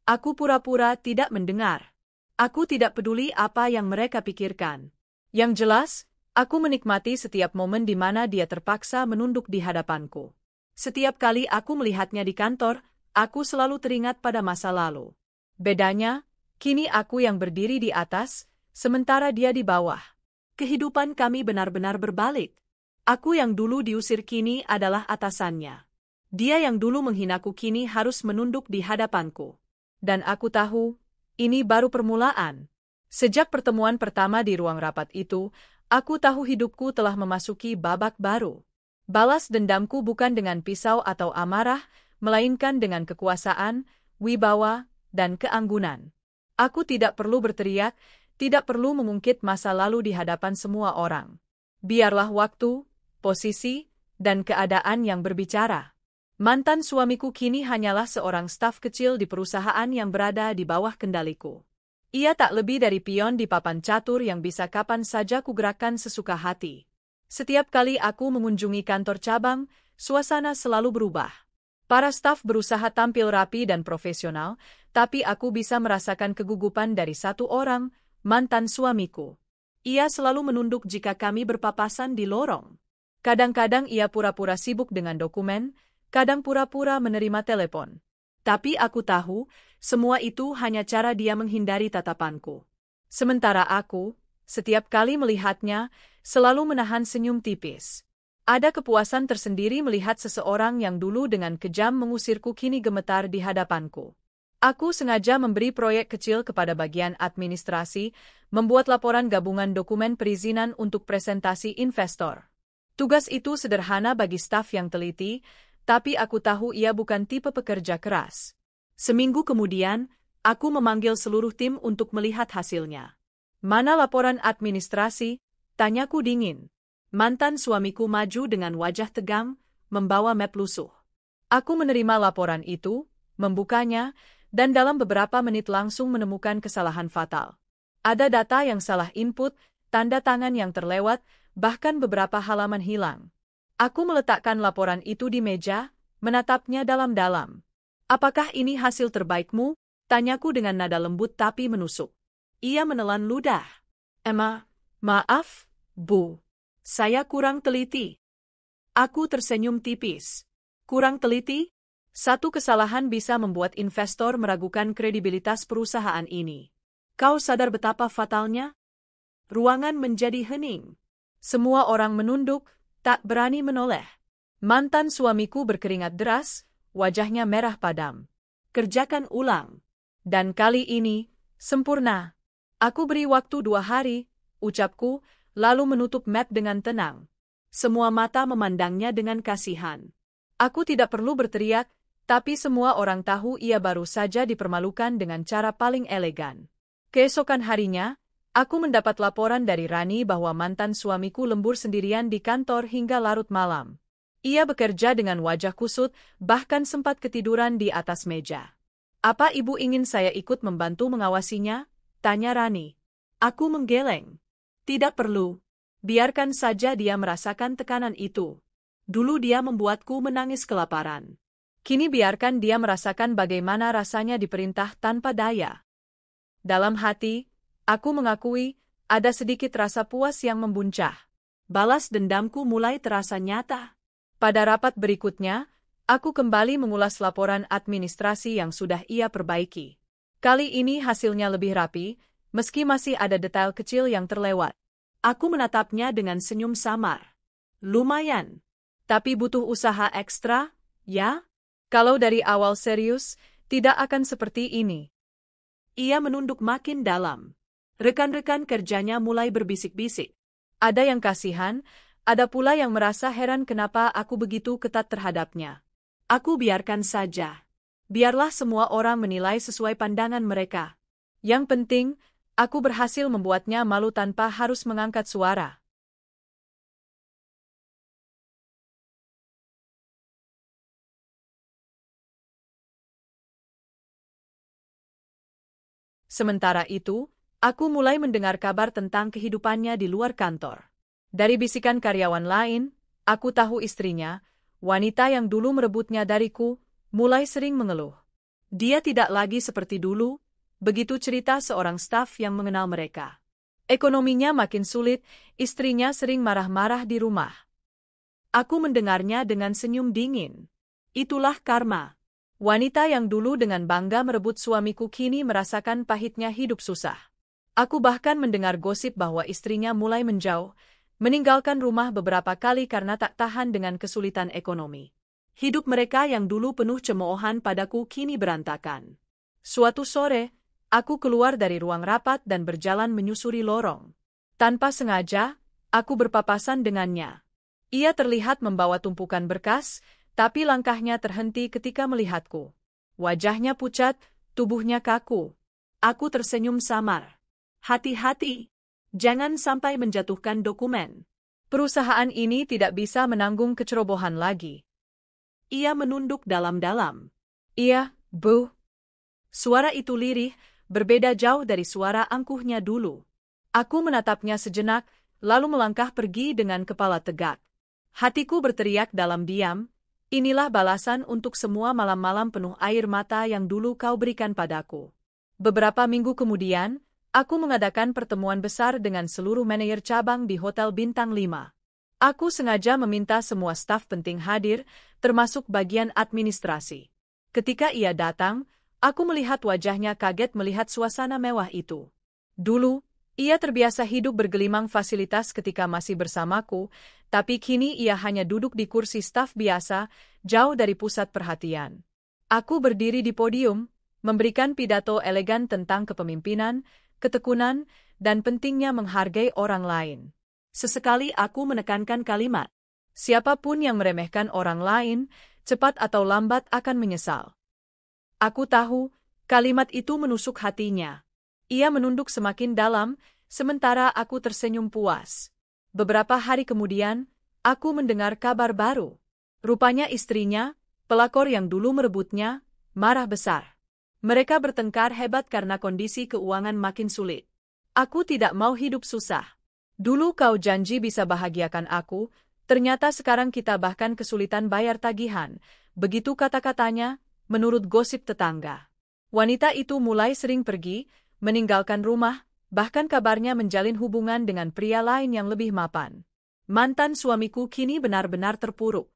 Aku pura-pura tidak mendengar. Aku tidak peduli apa yang mereka pikirkan. Yang jelas, aku menikmati setiap momen di mana dia terpaksa menunduk di hadapanku. Setiap kali aku melihatnya di kantor, aku selalu teringat pada masa lalu. Bedanya, kini aku yang berdiri di atas, sementara dia di bawah. Kehidupan kami benar-benar berbalik. Aku yang dulu diusir kini adalah atasannya. Dia yang dulu menghinaku kini harus menunduk di hadapanku. Dan aku tahu, ini baru permulaan. Sejak pertemuan pertama di ruang rapat itu, aku tahu hidupku telah memasuki babak baru. Balas dendamku bukan dengan pisau atau amarah, melainkan dengan kekuasaan, wibawa, dan keanggunan. Aku tidak perlu berteriak, tidak perlu mengungkit masa lalu di hadapan semua orang. Biarlah waktu, posisi, dan keadaan yang berbicara. Mantan suamiku kini hanyalah seorang staf kecil di perusahaan yang berada di bawah kendaliku. Ia tak lebih dari pion di papan catur yang bisa kapan saja kugerakkan sesuka hati. Setiap kali aku mengunjungi kantor cabang, suasana selalu berubah. Para staf berusaha tampil rapi dan profesional, tapi aku bisa merasakan kegugupan dari satu orang, mantan suamiku. Ia selalu menunduk jika kami berpapasan di lorong. Kadang-kadang ia pura-pura sibuk dengan dokumen, kadang pura-pura menerima telepon. Tapi aku tahu, semua itu hanya cara dia menghindari tatapanku. Sementara aku, setiap kali melihatnya, selalu menahan senyum tipis. Ada kepuasan tersendiri melihat seseorang yang dulu dengan kejam mengusirku kini gemetar di hadapanku. Aku sengaja memberi proyek kecil kepada bagian administrasi, membuat laporan gabungan dokumen perizinan untuk presentasi investor. Tugas itu sederhana bagi staf yang teliti, tapi aku tahu ia bukan tipe pekerja keras. Seminggu kemudian, aku memanggil seluruh tim untuk melihat hasilnya. Mana laporan administrasi? Tanyaku dingin. Mantan suamiku maju dengan wajah tegang, membawa map lusuh. Aku menerima laporan itu, membukanya, dan dalam beberapa menit langsung menemukan kesalahan fatal. Ada data yang salah input, tanda tangan yang terlewat, bahkan beberapa halaman hilang. Aku meletakkan laporan itu di meja, menatapnya dalam-dalam. Apakah ini hasil terbaikmu? Tanyaku dengan nada lembut tapi menusuk. Ia menelan ludah. Maaf, Bu. Saya kurang teliti. Aku tersenyum tipis. Kurang teliti? Satu kesalahan bisa membuat investor meragukan kredibilitas perusahaan ini. Kau sadar betapa fatalnya? Ruangan menjadi hening. Semua orang menunduk, tak berani menoleh. Mantan suamiku berkeringat deras, wajahnya merah padam. Kerjakan ulang. Dan kali ini, sempurna. Aku beri waktu 2 hari, ucapku, lalu menutup map dengan tenang. Semua mata memandangnya dengan kasihan. Aku tidak perlu berteriak, tapi semua orang tahu ia baru saja dipermalukan dengan cara paling elegan. Keesokan harinya, aku mendapat laporan dari Rani bahwa mantan suamiku lembur sendirian di kantor hingga larut malam. Ia bekerja dengan wajah kusut, bahkan sempat ketiduran di atas meja. Apa ibu ingin saya ikut membantu mengawasinya? Tanya Rani. Aku menggeleng. Tidak perlu. Biarkan saja dia merasakan tekanan itu. Dulu dia membuatku menangis kelaparan. Kini biarkan dia merasakan bagaimana rasanya diperintah tanpa daya. Dalam hati, aku mengakui, ada sedikit rasa puas yang membuncah. Balas dendamku mulai terasa nyata. Pada rapat berikutnya, aku kembali mengulas laporan administrasi yang sudah ia perbaiki. Kali ini hasilnya lebih rapi, meski masih ada detail kecil yang terlewat. Aku menatapnya dengan senyum samar. Lumayan. Tapi butuh usaha ekstra, ya? Kalau dari awal serius, tidak akan seperti ini. Ia menunduk makin dalam. Rekan-rekan kerjanya mulai berbisik-bisik. Ada yang kasihan, ada pula yang merasa heran kenapa aku begitu ketat terhadapnya. Aku biarkan saja. Biarlah semua orang menilai sesuai pandangan mereka. Yang penting, aku berhasil membuatnya malu tanpa harus mengangkat suara. Sementara itu, aku mulai mendengar kabar tentang kehidupannya di luar kantor. Dari bisikan karyawan lain, aku tahu istrinya, wanita yang dulu merebutnya dariku, mulai sering mengeluh. Dia tidak lagi seperti dulu, begitu cerita seorang staf yang mengenal mereka. Ekonominya makin sulit, istrinya sering marah-marah di rumah. Aku mendengarnya dengan senyum dingin. Itulah karma. Wanita yang dulu dengan bangga merebut suamiku kini merasakan pahitnya hidup susah. Aku bahkan mendengar gosip bahwa istrinya mulai menjauh, meninggalkan rumah beberapa kali karena tak tahan dengan kesulitan ekonomi. Hidup mereka yang dulu penuh cemoohan padaku kini berantakan. Suatu sore, aku keluar dari ruang rapat dan berjalan menyusuri lorong. Tanpa sengaja, aku berpapasan dengannya. Ia terlihat membawa tumpukan berkas, tapi langkahnya terhenti ketika melihatku. Wajahnya pucat, tubuhnya kaku. Aku tersenyum samar. Hati-hati. Jangan sampai menjatuhkan dokumen. Perusahaan ini tidak bisa menanggung kecerobohan lagi. Ia menunduk dalam-dalam. Iya, Bu. Suara itu lirih, berbeda jauh dari suara angkuhnya dulu. Aku menatapnya sejenak, lalu melangkah pergi dengan kepala tegak. Hatiku berteriak dalam diam, inilah balasan untuk semua malam-malam penuh air mata yang dulu kau berikan padaku. Beberapa minggu kemudian, aku mengadakan pertemuan besar dengan seluruh manajer cabang di Hotel Bintang 5. Aku sengaja meminta semua staf penting hadir, termasuk bagian administrasi. Ketika ia datang, Aku melihat wajahnya kaget melihat suasana mewah itu. Dulu, ia terbiasa hidup bergelimang fasilitas ketika masih bersamaku, tapi kini ia hanya duduk di kursi staf biasa, jauh dari pusat perhatian. Aku berdiri di podium, memberikan pidato elegan tentang kepemimpinan, ketekunan, dan pentingnya menghargai orang lain. Sesekali aku menekankan kalimat, siapapun yang meremehkan orang lain, cepat atau lambat akan menyesal. Aku tahu, kalimat itu menusuk hatinya. Ia menunduk semakin dalam, sementara aku tersenyum puas. Beberapa hari kemudian, aku mendengar kabar baru. Rupanya istrinya, pelakor yang dulu merebutnya, marah besar. Mereka bertengkar hebat karena kondisi keuangan makin sulit. Aku tidak mau hidup susah. Dulu kau janji bisa bahagiakan aku, ternyata sekarang kita bahkan kesulitan bayar tagihan. Begitu kata-katanya, menurut gosip tetangga. Wanita itu mulai sering pergi, meninggalkan rumah, bahkan kabarnya menjalin hubungan dengan pria lain yang lebih mapan. Mantan suamiku kini benar-benar terpuruk.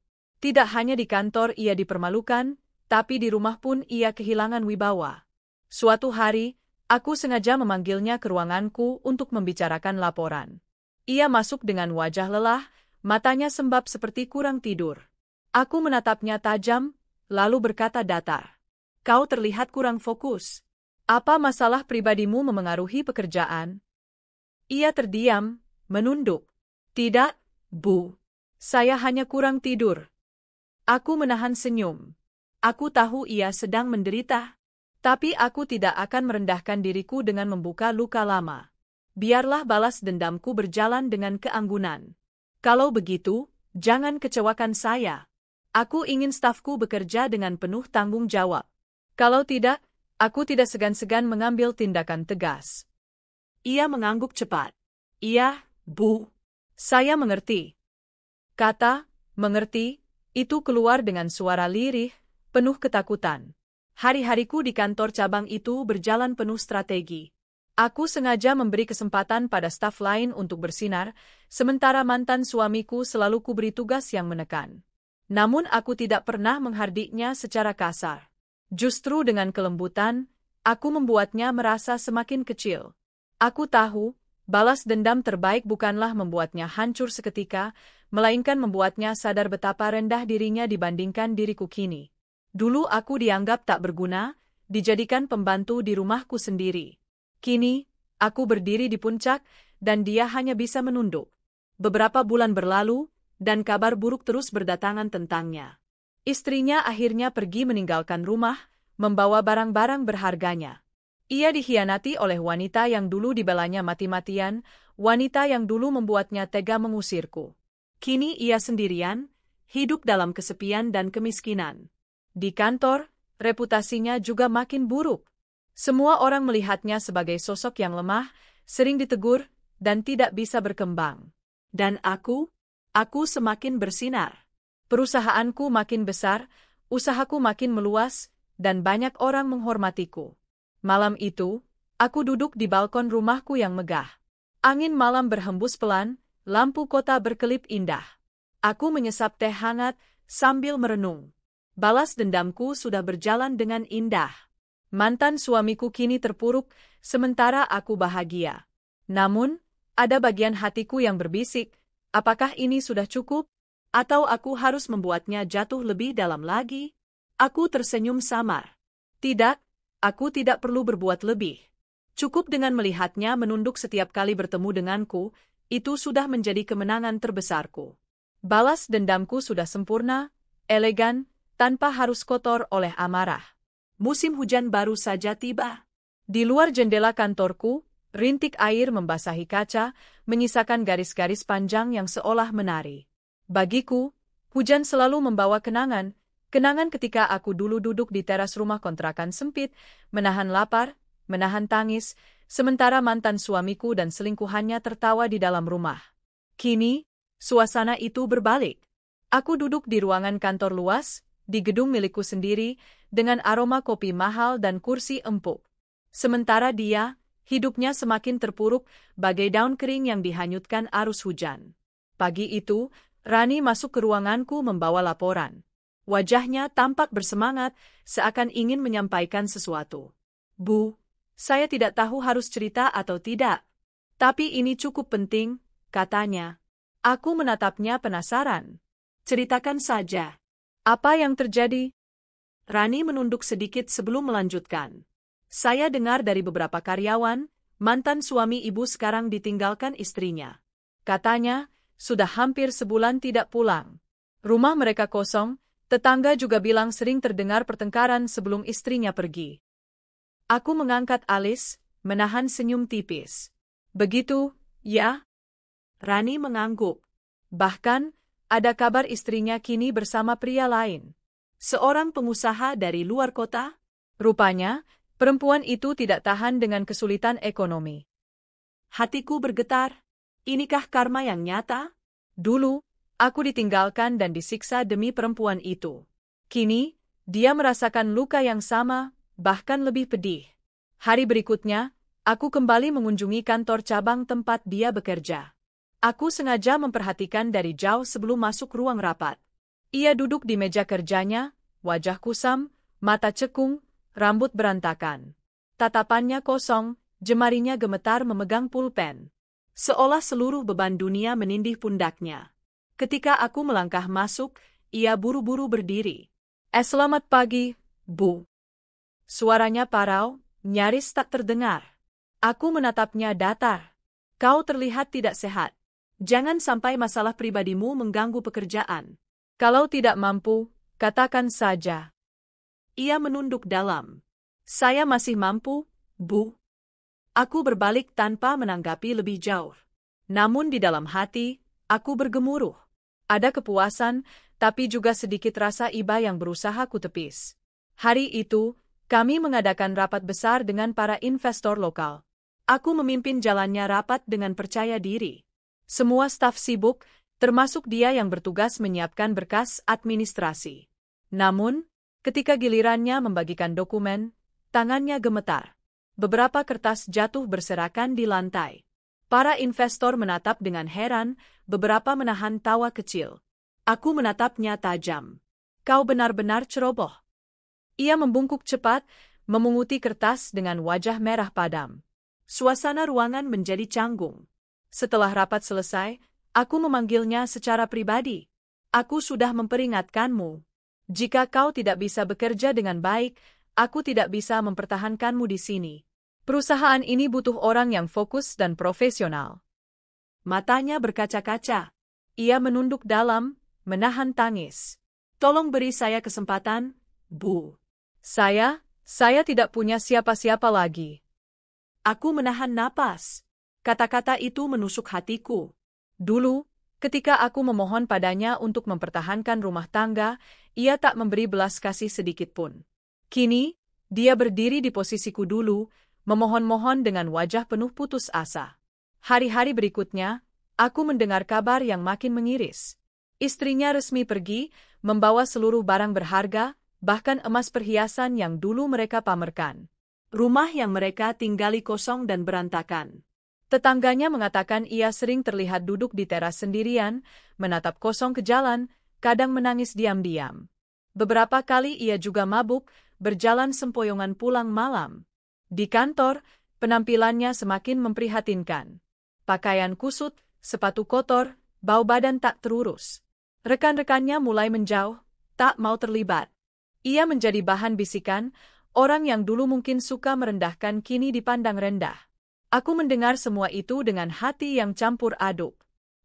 Tidak hanya di kantor ia dipermalukan, tapi di rumah pun ia kehilangan wibawa. Suatu hari, aku sengaja memanggilnya ke ruanganku untuk membicarakan laporan. Ia masuk dengan wajah lelah, matanya sembab seperti kurang tidur. Aku menatapnya tajam, lalu berkata datar. Kau terlihat kurang fokus. Apa masalah pribadimu memengaruhi pekerjaan? Ia terdiam, menunduk. Tidak, Bu. Saya hanya kurang tidur. Aku menahan senyum. Aku tahu ia sedang menderita. Tapi aku tidak akan merendahkan diriku dengan membuka luka lama. Biarlah balas dendamku berjalan dengan keanggunan. Kalau begitu, jangan kecewakan saya. Aku ingin stafku bekerja dengan penuh tanggung jawab. Kalau tidak, aku tidak segan-segan mengambil tindakan tegas. Ia mengangguk cepat. Iya, Bu. Saya mengerti. Kata, mengerti, itu keluar dengan suara lirih, penuh ketakutan. Hari-hariku di kantor cabang itu berjalan penuh strategi. Aku sengaja memberi kesempatan pada staf lain untuk bersinar, sementara mantan suamiku selalu kuberi tugas yang menekan. Namun aku tidak pernah menghardiknya secara kasar. Justru dengan kelembutan, aku membuatnya merasa semakin kecil. Aku tahu, balas dendam terbaik bukanlah membuatnya hancur seketika, melainkan membuatnya sadar betapa rendah dirinya dibandingkan diriku kini. Dulu aku dianggap tak berguna, dijadikan pembantu di rumahku sendiri. Kini, aku berdiri di puncak, dan dia hanya bisa menunduk. Beberapa bulan berlalu, dan kabar buruk terus berdatangan tentangnya. Istrinya akhirnya pergi meninggalkan rumah, membawa barang-barang berharganya. Ia dikhianati oleh wanita yang dulu dibelanya mati-matian, wanita yang dulu membuatnya tega mengusirku. Kini ia sendirian, hidup dalam kesepian dan kemiskinan. Di kantor, reputasinya juga makin buruk. Semua orang melihatnya sebagai sosok yang lemah, sering ditegur, dan tidak bisa berkembang. Dan aku semakin bersinar. Perusahaanku makin besar, usahaku makin meluas, dan banyak orang menghormatiku. Malam itu, aku duduk di balkon rumahku yang megah. Angin malam berhembus pelan, lampu kota berkelip indah. Aku menyesap teh hangat, sambil merenung. Balas dendamku sudah berjalan dengan indah. Mantan suamiku kini terpuruk, sementara aku bahagia. Namun, ada bagian hatiku yang berbisik, apakah ini sudah cukup? Atau aku harus membuatnya jatuh lebih dalam lagi? Aku tersenyum samar. Tidak, aku tidak perlu berbuat lebih. Cukup dengan melihatnya menunduk setiap kali bertemu denganku, itu sudah menjadi kemenangan terbesarku. Balas dendamku sudah sempurna, elegan, tanpa harus kotor oleh amarah. Musim hujan baru saja tiba. Di luar jendela kantorku, rintik air membasahi kaca, menyisakan garis-garis panjang yang seolah menari. Bagiku, hujan selalu membawa kenangan, kenangan ketika aku dulu duduk di teras rumah kontrakan sempit, menahan lapar, menahan tangis, sementara mantan suamiku dan selingkuhannya tertawa di dalam rumah. Kini, suasana itu berbalik. Aku duduk di ruangan kantor luas, di gedung milikku sendiri, dengan aroma kopi mahal dan kursi empuk. Sementara dia, hidupnya semakin terpuruk, bagai daun kering yang dihanyutkan arus hujan. Pagi itu, Rani masuk ke ruanganku membawa laporan. Wajahnya tampak bersemangat, seakan ingin menyampaikan sesuatu. Bu, saya tidak tahu harus cerita atau tidak. Tapi ini cukup penting, katanya. Aku menatapnya penasaran. Ceritakan saja. Apa yang terjadi? Rani menunduk sedikit sebelum melanjutkan. Saya dengar dari beberapa karyawan, mantan suami ibu sekarang ditinggalkan istrinya. Katanya, sudah hampir sebulan tidak pulang. Rumah mereka kosong, tetangga juga bilang sering terdengar pertengkaran sebelum istrinya pergi. Aku mengangkat alis, menahan senyum tipis. Begitu, ya? Rani mengangguk. Bahkan, ada kabar istrinya kini bersama pria lain. Seorang pengusaha dari luar kota? Rupanya, perempuan itu tidak tahan dengan kesulitan ekonomi. Hatiku bergetar. Inikah karma yang nyata? Dulu, aku ditinggalkan dan disiksa demi perempuan itu. Kini, dia merasakan luka yang sama, bahkan lebih pedih. Hari berikutnya, aku kembali mengunjungi kantor cabang tempat dia bekerja. Aku sengaja memperhatikan dari jauh sebelum masuk ruang rapat. Ia duduk di meja kerjanya, wajah kusam, mata cekung, rambut berantakan. Tatapannya kosong, jemarinya gemetar memegang pulpen. Seolah seluruh beban dunia menindih pundaknya. Ketika aku melangkah masuk, ia buru-buru berdiri. Selamat pagi, Bu. Suaranya parau, nyaris tak terdengar. Aku menatapnya datar. Kau terlihat tidak sehat. Jangan sampai masalah pribadimu mengganggu pekerjaan. Kalau tidak mampu, katakan saja. Ia menunduk dalam. Saya masih mampu, Bu. Aku berbalik tanpa menanggapi lebih jauh. Namun di dalam hati, aku bergemuruh. Ada kepuasan, tapi juga sedikit rasa iba yang berusaha kutepis. Hari itu, kami mengadakan rapat besar dengan para investor lokal. Aku memimpin jalannya rapat dengan percaya diri. Semua staf sibuk, termasuk dia yang bertugas menyiapkan berkas administrasi. Namun, ketika gilirannya membagikan dokumen, tangannya gemetar. Beberapa kertas jatuh berserakan di lantai. Para investor menatap dengan heran, beberapa menahan tawa kecil. Aku menatapnya tajam. Kau benar-benar ceroboh. Ia membungkuk cepat, memunguti kertas dengan wajah merah padam. Suasana ruangan menjadi canggung. Setelah rapat selesai, aku memanggilnya secara pribadi. Aku sudah memperingatkanmu. Jika kau tidak bisa bekerja dengan baik, aku tidak bisa mempertahankanmu di sini. Perusahaan ini butuh orang yang fokus dan profesional. Matanya berkaca-kaca. Ia menunduk dalam, menahan tangis. Tolong beri saya kesempatan, Bu. Saya tidak punya siapa-siapa lagi. Aku menahan napas. Kata-kata itu menusuk hatiku. Dulu, ketika aku memohon padanya untuk mempertahankan rumah tangga, ia tak memberi belas kasih sedikit pun. Kini, dia berdiri di posisiku dulu, memohon-mohon dengan wajah penuh putus asa. Hari-hari berikutnya, aku mendengar kabar yang makin mengiris. Istrinya resmi pergi, membawa seluruh barang berharga, bahkan emas perhiasan yang dulu mereka pamerkan. Rumah yang mereka tinggali kosong dan berantakan. Tetangganya mengatakan ia sering terlihat duduk di teras sendirian, menatap kosong ke jalan, kadang menangis diam-diam. Beberapa kali ia juga mabuk, berjalan sempoyongan pulang malam. Di kantor, penampilannya semakin memprihatinkan. Pakaian kusut, sepatu kotor, bau badan tak terurus. Rekan-rekannya mulai menjauh, tak mau terlibat. Ia menjadi bahan bisikan, orang yang dulu mungkin suka merendahkan kini dipandang rendah. Aku mendengar semua itu dengan hati yang campur aduk.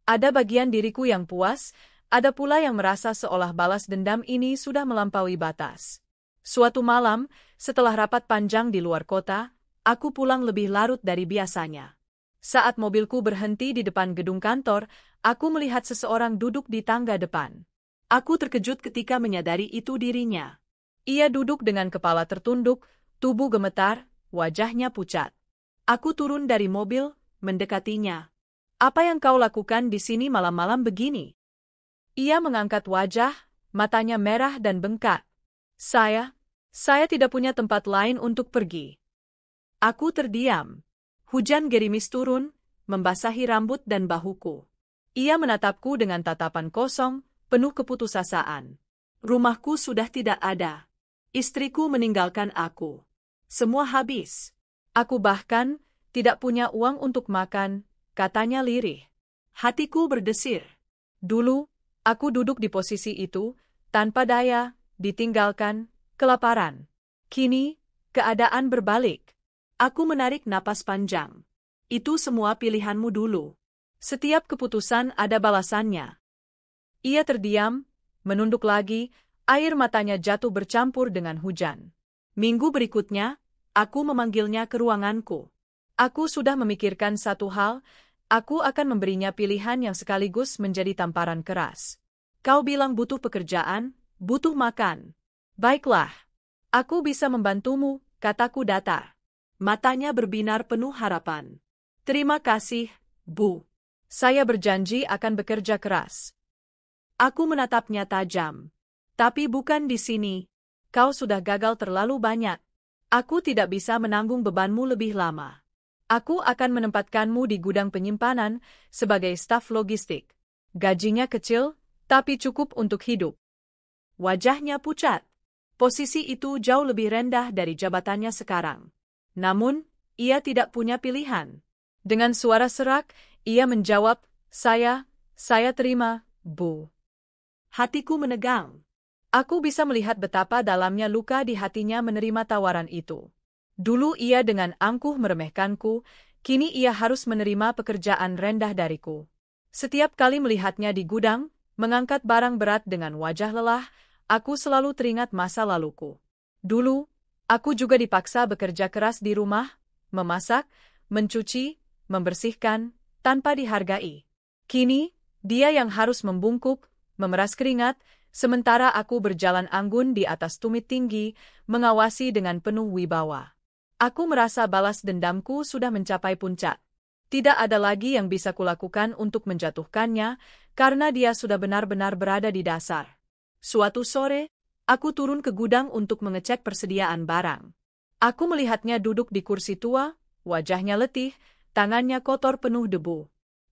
Ada bagian diriku yang puas, ada pula yang merasa seolah balas dendam ini sudah melampaui batas. Suatu malam, setelah rapat panjang di luar kota, aku pulang lebih larut dari biasanya. Saat mobilku berhenti di depan gedung kantor, aku melihat seseorang duduk di tangga depan. Aku terkejut ketika menyadari itu dirinya. Ia duduk dengan kepala tertunduk, tubuh gemetar, wajahnya pucat. Aku turun dari mobil, mendekatinya. Apa yang kau lakukan di sini malam-malam begini? Ia mengangkat wajah, matanya merah dan bengkak. Saya tidak punya tempat lain untuk pergi. Aku terdiam. Hujan gerimis turun, membasahi rambut dan bahuku. Ia menatapku dengan tatapan kosong, penuh keputusasaan. Rumahku sudah tidak ada. Istriku meninggalkan aku. Semua habis. Aku bahkan tidak punya uang untuk makan, katanya lirih. Hatiku berdesir. Dulu, aku duduk di posisi itu, tanpa daya, ditinggalkan, kelaparan. Kini, keadaan berbalik. Aku menarik napas panjang. Itu semua pilihanmu dulu. Setiap keputusan ada balasannya. Ia terdiam, menunduk lagi, air matanya jatuh bercampur dengan hujan. Minggu berikutnya, aku memanggilnya ke ruanganku. Aku sudah memikirkan satu hal, aku akan memberinya pilihan yang sekaligus menjadi tamparan keras. Kau bilang butuh pekerjaan, butuh makan. Baiklah, aku bisa membantumu, kataku datar. Matanya berbinar penuh harapan. Terima kasih, Bu. Saya berjanji akan bekerja keras. Aku menatapnya tajam. Tapi bukan di sini. Kau sudah gagal terlalu banyak. Aku tidak bisa menanggung bebanmu lebih lama. Aku akan menempatkanmu di gudang penyimpanan sebagai staf logistik. Gajinya kecil, tapi cukup untuk hidup. Wajahnya pucat. Posisi itu jauh lebih rendah dari jabatannya sekarang. Namun, ia tidak punya pilihan. Dengan suara serak, ia menjawab, saya terima, Bu. Hatiku menegang. Aku bisa melihat betapa dalamnya luka di hatinya menerima tawaran itu. Dulu ia dengan angkuh meremehkanku, kini ia harus menerima pekerjaan rendah dariku. Setiap kali melihatnya di gudang, mengangkat barang berat dengan wajah lelah, aku selalu teringat masa laluku. Dulu, aku juga dipaksa bekerja keras di rumah, memasak, mencuci, membersihkan, tanpa dihargai. Kini, dia yang harus membungkuk, memeras keringat, sementara aku berjalan anggun di atas tumit tinggi, mengawasi dengan penuh wibawa. Aku merasa balas dendamku sudah mencapai puncak. Tidak ada lagi yang bisa kulakukan untuk menjatuhkannya, karena dia sudah benar-benar berada di dasar. Suatu sore, aku turun ke gudang untuk mengecek persediaan barang. Aku melihatnya duduk di kursi tua, wajahnya letih, tangannya kotor penuh debu.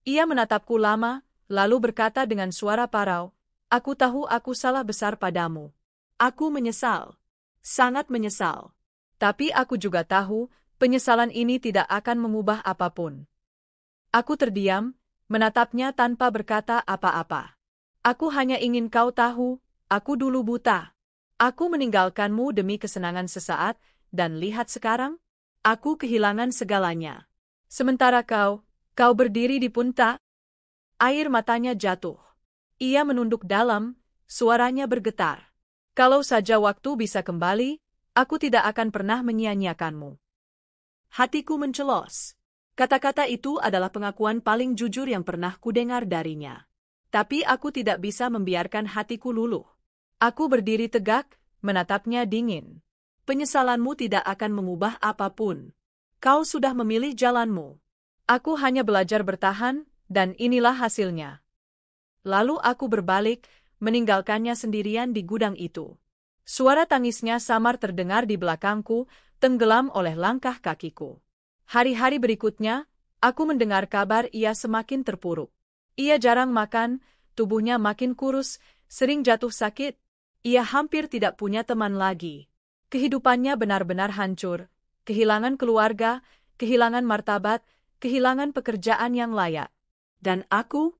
Ia menatapku lama, lalu berkata dengan suara parau, "Aku tahu aku salah besar padamu. Aku menyesal. Sangat menyesal. Tapi aku juga tahu, penyesalan ini tidak akan mengubah apapun." Aku terdiam, menatapnya tanpa berkata apa-apa. Aku hanya ingin kau tahu, aku dulu buta. Aku meninggalkanmu demi kesenangan sesaat, dan lihat sekarang, aku kehilangan segalanya. Sementara kau berdiri di puncak. Air matanya jatuh. Ia menunduk dalam, suaranya bergetar. Kalau saja waktu bisa kembali, aku tidak akan pernah menyia-nyiakanmu. Hatiku mencelos. Kata-kata itu adalah pengakuan paling jujur yang pernah kudengar darinya. Tapi aku tidak bisa membiarkan hatiku luluh. Aku berdiri tegak, menatapnya dingin. Penyesalanmu tidak akan mengubah apapun. Kau sudah memilih jalanmu. Aku hanya belajar bertahan, dan inilah hasilnya. Lalu aku berbalik, meninggalkannya sendirian di gudang itu. Suara tangisnya samar terdengar di belakangku, tenggelam oleh langkah kakiku. Hari-hari berikutnya, aku mendengar kabar ia semakin terpuruk. Ia jarang makan, tubuhnya makin kurus, sering jatuh sakit. Ia hampir tidak punya teman lagi. Kehidupannya benar-benar hancur, kehilangan keluarga, kehilangan martabat, kehilangan pekerjaan yang layak. Dan aku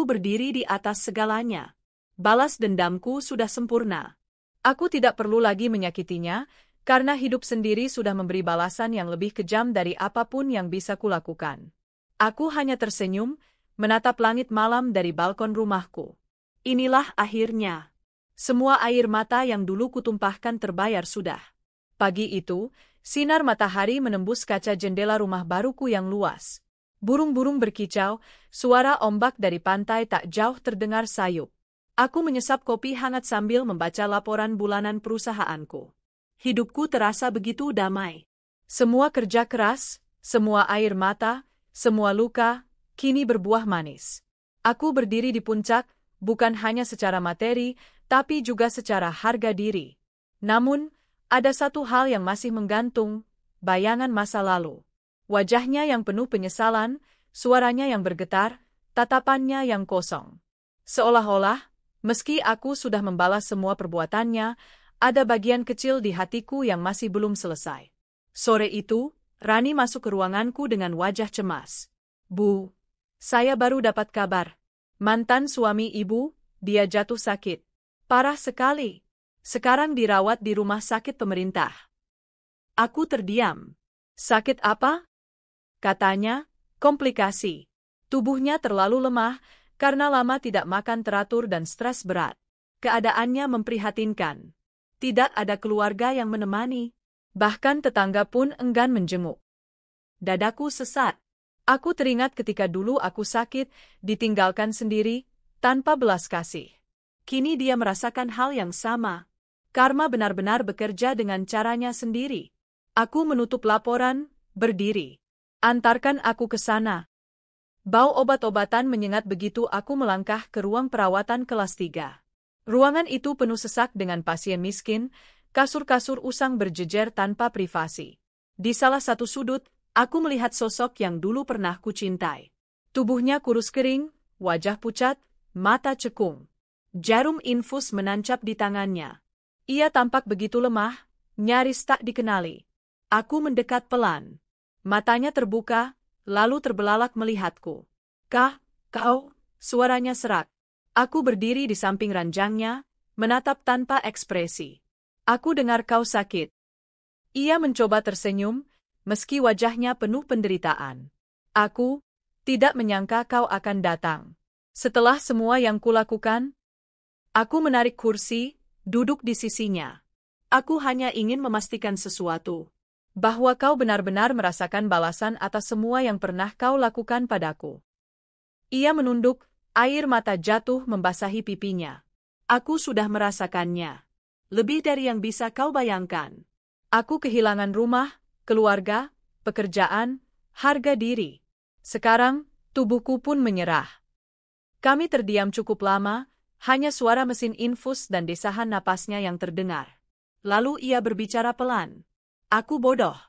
berdiri di atas segalanya. Balas dendamku sudah sempurna. Aku tidak perlu lagi menyakitinya, karena hidup sendiri sudah memberi balasan yang lebih kejam dari apapun yang bisa kulakukan. Aku hanya tersenyum, menatap langit malam dari balkon rumahku. Inilah akhirnya. Semua air mata yang dulu kutumpahkan terbayar sudah. Pagi itu, sinar matahari menembus kaca jendela rumah baruku yang luas. Burung-burung berkicau, suara ombak dari pantai tak jauh terdengar sayup. Aku menyesap kopi hangat sambil membaca laporan bulanan perusahaanku. Hidupku terasa begitu damai. Semua kerja keras, semua air mata, semua luka, kini berbuah manis. Aku berdiri di puncak, bukan hanya secara materi, tapi juga secara harga diri. Namun, ada satu hal yang masih menggantung, bayangan masa lalu. Wajahnya yang penuh penyesalan, suaranya yang bergetar, tatapannya yang kosong. Seolah-olah, Meski aku sudah membalas semua perbuatannya, ada bagian kecil di hatiku yang masih belum selesai. Sore itu, Rani masuk ke ruanganku dengan wajah cemas. Bu, saya baru dapat kabar. Mantan suami ibu, dia jatuh sakit. Parah sekali. Sekarang dirawat di rumah sakit pemerintah. Aku terdiam. Sakit apa? Katanya, komplikasi. Tubuhnya terlalu lemah karena lama tidak makan teratur dan stres berat. Keadaannya memprihatinkan. Tidak ada keluarga yang menemani. Bahkan tetangga pun enggan menjenguk. Dadaku sesat. Aku teringat ketika dulu aku sakit, ditinggalkan sendiri, tanpa belas kasih. Kini dia merasakan hal yang sama. Karma benar-benar bekerja dengan caranya sendiri. Aku menutup laporan, berdiri. Antarkan aku ke sana. Bau obat-obatan menyengat begitu aku melangkah ke ruang perawatan kelas 3. Ruangan itu penuh sesak dengan pasien miskin, kasur-kasur usang berjejer tanpa privasi. Di salah satu sudut, aku melihat sosok yang dulu pernah kucintai. Tubuhnya kurus kering, wajah pucat, mata cekung. Jarum infus menancap di tangannya. Ia tampak begitu lemah, nyaris tak dikenali. Aku mendekat pelan. Matanya terbuka, lalu terbelalak melihatku. Kau, suaranya serak. Aku berdiri di samping ranjangnya, menatap tanpa ekspresi. Aku dengar kau sakit. Ia mencoba tersenyum, meski wajahnya penuh penderitaan. Aku tidak menyangka kau akan datang. Setelah semua yang kulakukan, aku menarik kursi, duduk di sisinya. Aku hanya ingin memastikan sesuatu. Bahwa kau benar-benar merasakan balasan atas semua yang pernah kau lakukan padaku. Ia menunduk, air mata jatuh membasahi pipinya. Aku sudah merasakannya. Lebih dari yang bisa kau bayangkan. Aku kehilangan rumah, keluarga, pekerjaan, harga diri. Sekarang, tubuhku pun menyerah. Kami terdiam cukup lama, hanya suara mesin infus dan desahan napasnya yang terdengar. Lalu ia berbicara pelan. Aku bodoh.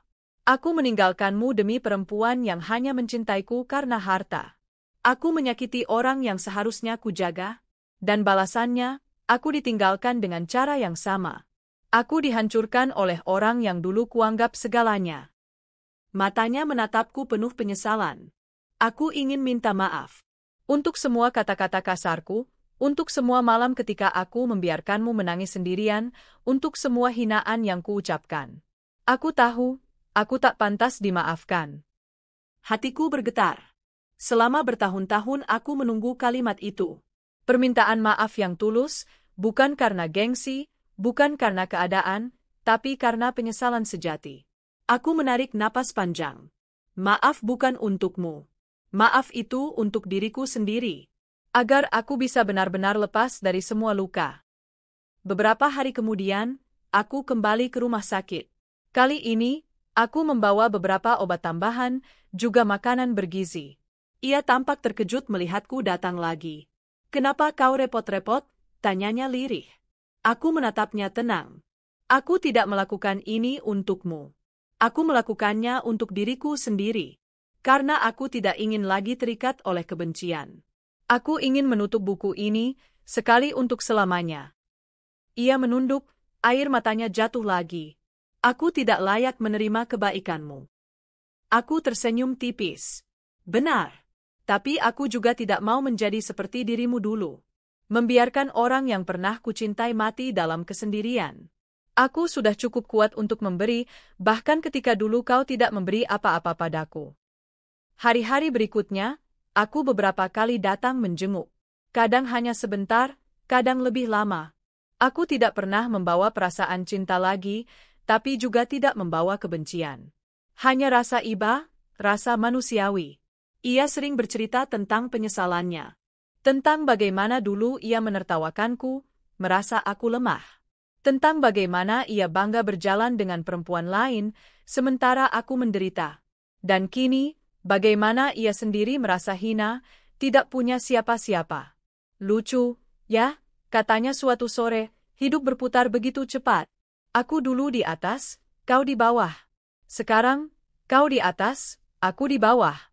Aku meninggalkanmu demi perempuan yang hanya mencintaiku karena harta. Aku menyakiti orang yang seharusnya kujaga, dan balasannya, aku ditinggalkan dengan cara yang sama. Aku dihancurkan oleh orang yang dulu kuanggap segalanya. Matanya menatapku penuh penyesalan. Aku ingin minta maaf. Untuk semua kata-kata kasarku, untuk semua malam ketika aku membiarkanmu menangis sendirian, untuk semua hinaan yang kuucapkan. Aku tahu, aku tak pantas dimaafkan. Hatiku bergetar. Selama bertahun-tahun aku menunggu kalimat itu. Permintaan maaf yang tulus, bukan karena gengsi, bukan karena keadaan, tapi karena penyesalan sejati. Aku menarik napas panjang. Maaf bukan untukmu. Maaf itu untuk diriku sendiri. Agar aku bisa benar-benar lepas dari semua luka. Beberapa hari kemudian, aku kembali ke rumah sakit. Kali ini, aku membawa beberapa obat tambahan, juga makanan bergizi. Ia tampak terkejut melihatku datang lagi. Kenapa kau repot-repot? Tanyanya lirih. Aku menatapnya tenang. Aku tidak melakukan ini untukmu. Aku melakukannya untuk diriku sendiri. Karena aku tidak ingin lagi terikat oleh kebencian. Aku ingin menutup buku ini, sekali untuk selamanya. Ia menunduk, air matanya jatuh lagi. Aku tidak layak menerima kebaikanmu. Aku tersenyum tipis. Benar. Tapi aku juga tidak mau menjadi seperti dirimu dulu. Membiarkan orang yang pernah kucintai mati dalam kesendirian. Aku sudah cukup kuat untuk memberi, bahkan ketika dulu kau tidak memberi apa-apa padaku. Hari-hari berikutnya, aku beberapa kali datang menjenguk. Kadang hanya sebentar, kadang lebih lama. Aku tidak pernah membawa perasaan cinta lagi, tapi juga tidak membawa kebencian. Hanya rasa iba, rasa manusiawi. Ia sering bercerita tentang penyesalannya. Tentang bagaimana dulu ia menertawakanku, merasa aku lemah. Tentang bagaimana ia bangga berjalan dengan perempuan lain, sementara aku menderita. Dan kini, bagaimana ia sendiri merasa hina, tidak punya siapa-siapa. Lucu, ya, katanya suatu sore, hidup berputar begitu cepat. Aku dulu di atas, kau di bawah. Sekarang, kau di atas, aku di bawah.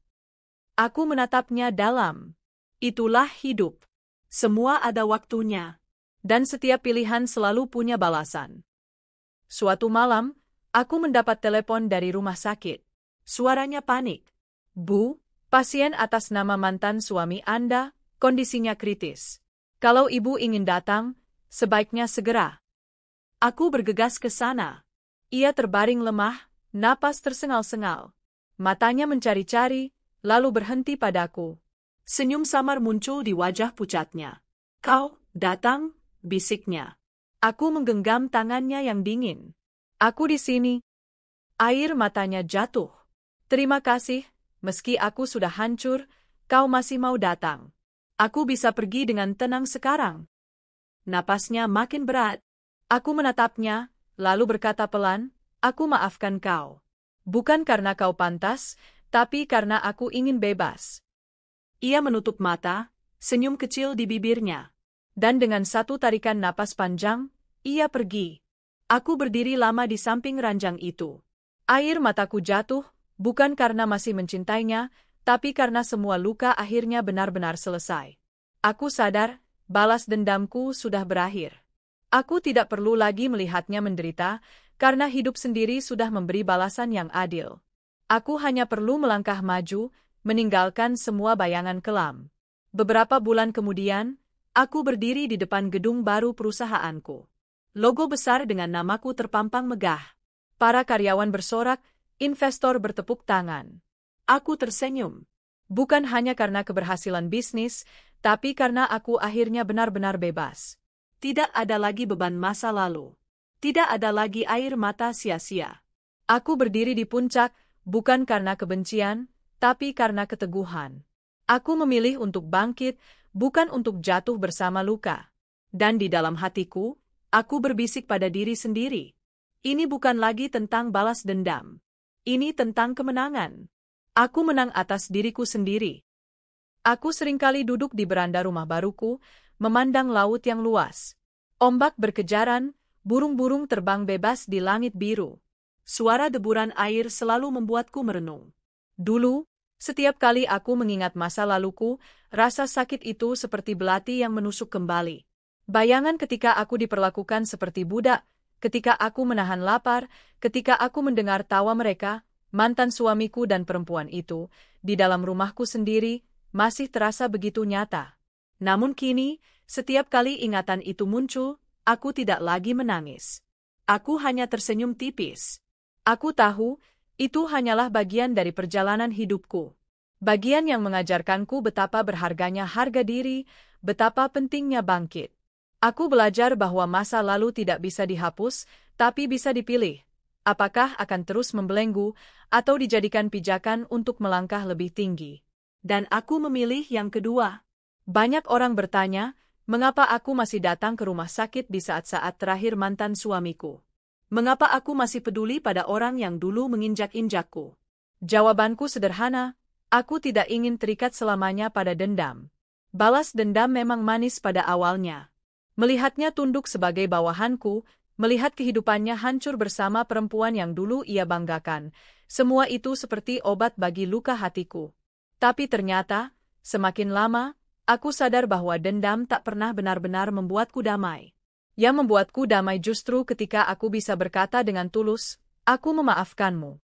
Aku menatapnya dalam. Itulah hidup. Semua ada waktunya. Dan setiap pilihan selalu punya balasan. Suatu malam, aku mendapat telepon dari rumah sakit. Suaranya panik. Bu, pasien atas nama mantan suami Anda, kondisinya kritis. Kalau ibu ingin datang, sebaiknya segera. Aku bergegas ke sana. Ia terbaring lemah, napas tersengal-sengal. Matanya mencari-cari, lalu berhenti padaku. Senyum samar muncul di wajah pucatnya. Kau datang, bisiknya. Aku menggenggam tangannya yang dingin. Aku di sini. Air matanya jatuh. Terima kasih, meski aku sudah hancur, kau masih mau datang. Aku bisa pergi dengan tenang sekarang. Napasnya makin berat. Aku menatapnya, lalu berkata pelan, aku maafkan kau. Bukan karena kau pantas, tapi karena aku ingin bebas. Ia menutup mata, senyum kecil di bibirnya. Dan dengan satu tarikan napas panjang, ia pergi. Aku berdiri lama di samping ranjang itu. Air mataku jatuh, bukan karena masih mencintainya, tapi karena semua luka akhirnya benar-benar selesai. Aku sadar, balas dendamku sudah berakhir. Aku tidak perlu lagi melihatnya menderita, karena hidup sendiri sudah memberi balasan yang adil. Aku hanya perlu melangkah maju, meninggalkan semua bayangan kelam. Beberapa bulan kemudian, aku berdiri di depan gedung baru perusahaanku. Logo besar dengan namaku terpampang megah. Para karyawan bersorak, investor bertepuk tangan. Aku tersenyum. Bukan hanya karena keberhasilan bisnis, tapi karena aku akhirnya benar-benar bebas. Tidak ada lagi beban masa lalu. Tidak ada lagi air mata sia-sia. Aku berdiri di puncak, bukan karena kebencian, tapi karena keteguhan. Aku memilih untuk bangkit, bukan untuk jatuh bersama luka. Dan di dalam hatiku, aku berbisik pada diri sendiri. Ini bukan lagi tentang balas dendam. Ini tentang kemenangan. Aku menang atas diriku sendiri. Aku seringkali duduk di beranda rumah baruku, memandang laut yang luas. Ombak berkejaran, burung-burung terbang bebas di langit biru. Suara deburan air selalu membuatku merenung. Dulu, setiap kali aku mengingat masa laluku, rasa sakit itu seperti belati yang menusuk kembali. Bayangan ketika aku diperlakukan seperti budak, ketika aku menahan lapar, ketika aku mendengar tawa mereka, mantan suamiku dan perempuan itu, di dalam rumahku sendiri, masih terasa begitu nyata. Namun kini, setiap kali ingatan itu muncul, aku tidak lagi menangis. Aku hanya tersenyum tipis. Aku tahu, itu hanyalah bagian dari perjalanan hidupku. Bagian yang mengajarkanku betapa berharganya harga diri, betapa pentingnya bangkit. Aku belajar bahwa masa lalu tidak bisa dihapus, tapi bisa dipilih. Apakah akan terus membelenggu, atau dijadikan pijakan untuk melangkah lebih tinggi. Dan aku memilih yang kedua. Banyak orang bertanya, mengapa aku masih datang ke rumah sakit di saat-saat terakhir mantan suamiku? Mengapa aku masih peduli pada orang yang dulu menginjak-injakku? Jawabanku sederhana, aku tidak ingin terikat selamanya pada dendam. Balas dendam memang manis pada awalnya. Melihatnya tunduk sebagai bawahanku, melihat kehidupannya hancur bersama perempuan yang dulu ia banggakan, semua itu seperti obat bagi luka hatiku. Tapi ternyata, semakin lama, aku sadar bahwa dendam tak pernah benar-benar membuatku damai. Yang membuatku damai justru ketika aku bisa berkata dengan tulus, aku memaafkanmu.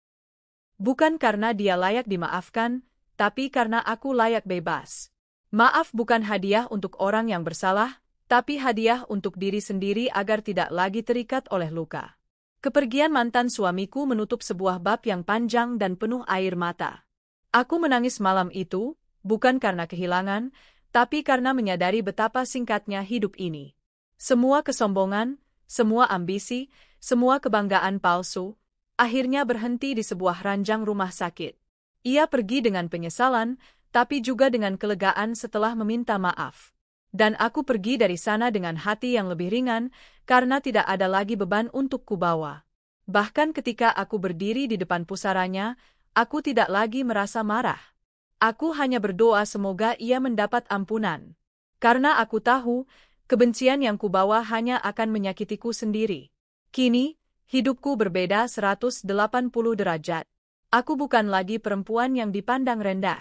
Bukan karena dia layak dimaafkan, tapi karena aku layak bebas. Maaf bukan hadiah untuk orang yang bersalah, tapi hadiah untuk diri sendiri agar tidak lagi terikat oleh luka. Kepergian mantan suamiku menutup sebuah bab yang panjang dan penuh air mata. Aku menangis malam itu, bukan karena kehilangan, tapi karena menyadari betapa singkatnya hidup ini. Semua kesombongan, semua ambisi, semua kebanggaan palsu, akhirnya berhenti di sebuah ranjang rumah sakit. Ia pergi dengan penyesalan, tapi juga dengan kelegaan setelah meminta maaf. Dan aku pergi dari sana dengan hati yang lebih ringan, karena tidak ada lagi beban untuk kubawa. Bahkan ketika aku berdiri di depan pusaranya, aku tidak lagi merasa marah. Aku hanya berdoa semoga ia mendapat ampunan. Karena aku tahu, kebencian yang kubawa hanya akan menyakitiku sendiri. Kini, hidupku berbeda 180 derajat. Aku bukan lagi perempuan yang dipandang rendah.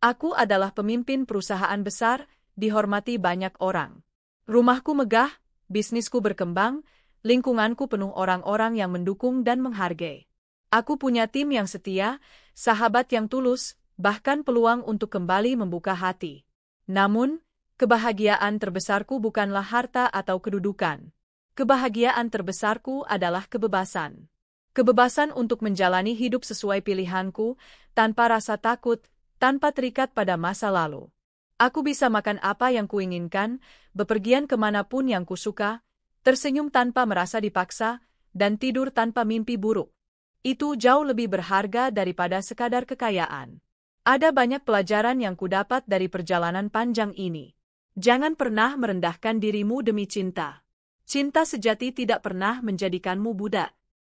Aku adalah pemimpin perusahaan besar, dihormati banyak orang. Rumahku megah, bisnisku berkembang, lingkunganku penuh orang-orang yang mendukung dan menghargai. Aku punya tim yang setia, sahabat yang tulus, bahkan peluang untuk kembali membuka hati. Namun, kebahagiaan terbesarku bukanlah harta atau kedudukan. Kebahagiaan terbesarku adalah kebebasan. Kebebasan untuk menjalani hidup sesuai pilihanku, tanpa rasa takut, tanpa terikat pada masa lalu. Aku bisa makan apa yang kuinginkan, bepergian kemanapun yang kusuka, tersenyum tanpa merasa dipaksa, dan tidur tanpa mimpi buruk. Itu jauh lebih berharga daripada sekadar kekayaan. Ada banyak pelajaran yang kudapat dari perjalanan panjang ini. Jangan pernah merendahkan dirimu demi cinta. Cinta sejati tidak pernah menjadikanmu budak.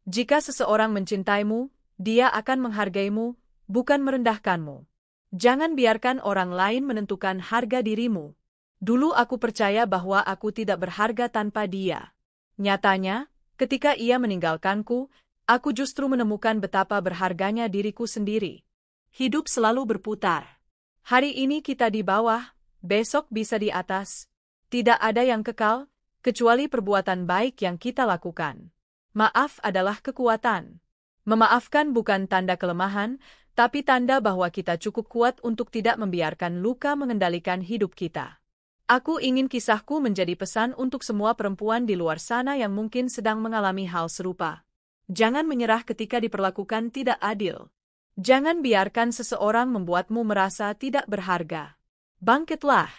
Jika seseorang mencintaimu, dia akan menghargaimu, bukan merendahkanmu. Jangan biarkan orang lain menentukan harga dirimu. Dulu aku percaya bahwa aku tidak berharga tanpa dia. Nyatanya, ketika ia meninggalkanku, aku justru menemukan betapa berharganya diriku sendiri. Hidup selalu berputar. Hari ini kita di bawah, besok bisa di atas. Tidak ada yang kekal, kecuali perbuatan baik yang kita lakukan. Maaf adalah kekuatan. Memaafkan bukan tanda kelemahan, tapi tanda bahwa kita cukup kuat untuk tidak membiarkan luka mengendalikan hidup kita. Aku ingin kisahku menjadi pesan untuk semua perempuan di luar sana yang mungkin sedang mengalami hal serupa. Jangan menyerah ketika diperlakukan tidak adil. Jangan biarkan seseorang membuatmu merasa tidak berharga. Bangkitlah.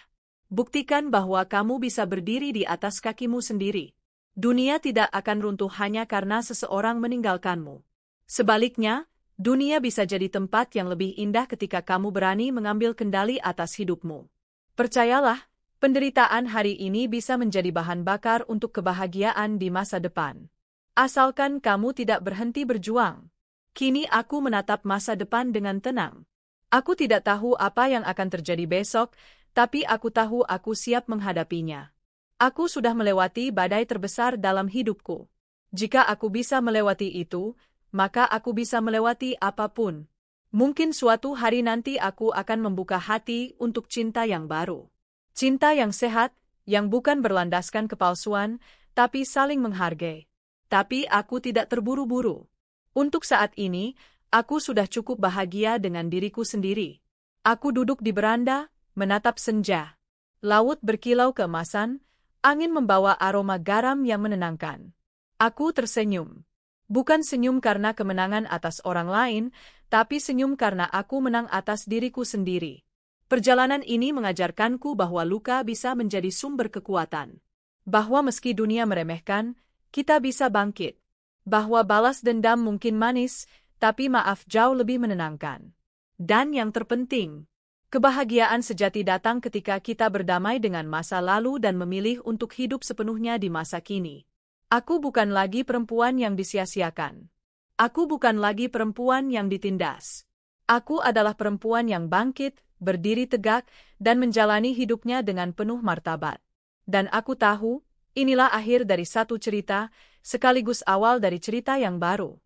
Buktikan bahwa kamu bisa berdiri di atas kakimu sendiri. Dunia tidak akan runtuh hanya karena seseorang meninggalkanmu. Sebaliknya, dunia bisa jadi tempat yang lebih indah ketika kamu berani mengambil kendali atas hidupmu. Percayalah, penderitaan hari ini bisa menjadi bahan bakar untuk kebahagiaan di masa depan. Asalkan kamu tidak berhenti berjuang. Kini aku menatap masa depan dengan tenang. Aku tidak tahu apa yang akan terjadi besok, tapi aku tahu aku siap menghadapinya. Aku sudah melewati badai terbesar dalam hidupku. Jika aku bisa melewati itu, maka aku bisa melewati apapun. Mungkin suatu hari nanti aku akan membuka hati untuk cinta yang baru. Cinta yang sehat, yang bukan berlandaskan kepalsuan, tapi saling menghargai. Tapi aku tidak terburu-buru. Untuk saat ini, aku sudah cukup bahagia dengan diriku sendiri. Aku duduk di beranda, menatap senja. Laut berkilau keemasan, angin membawa aroma garam yang menenangkan. Aku tersenyum. Bukan senyum karena kemenangan atas orang lain, tapi senyum karena aku menang atas diriku sendiri. Perjalanan ini mengajarkanku bahwa luka bisa menjadi sumber kekuatan. Bahwa meski dunia meremehkan, kita bisa bangkit. Bahwa balas dendam mungkin manis, tapi maaf jauh lebih menenangkan. Dan yang terpenting, kebahagiaan sejati datang ketika kita berdamai dengan masa lalu dan memilih untuk hidup sepenuhnya di masa kini. Aku bukan lagi perempuan yang disia-siakan. Aku bukan lagi perempuan yang ditindas. Aku adalah perempuan yang bangkit, berdiri tegak, dan menjalani hidupnya dengan penuh martabat. Dan aku tahu, inilah akhir dari satu cerita, sekaligus awal dari cerita yang baru.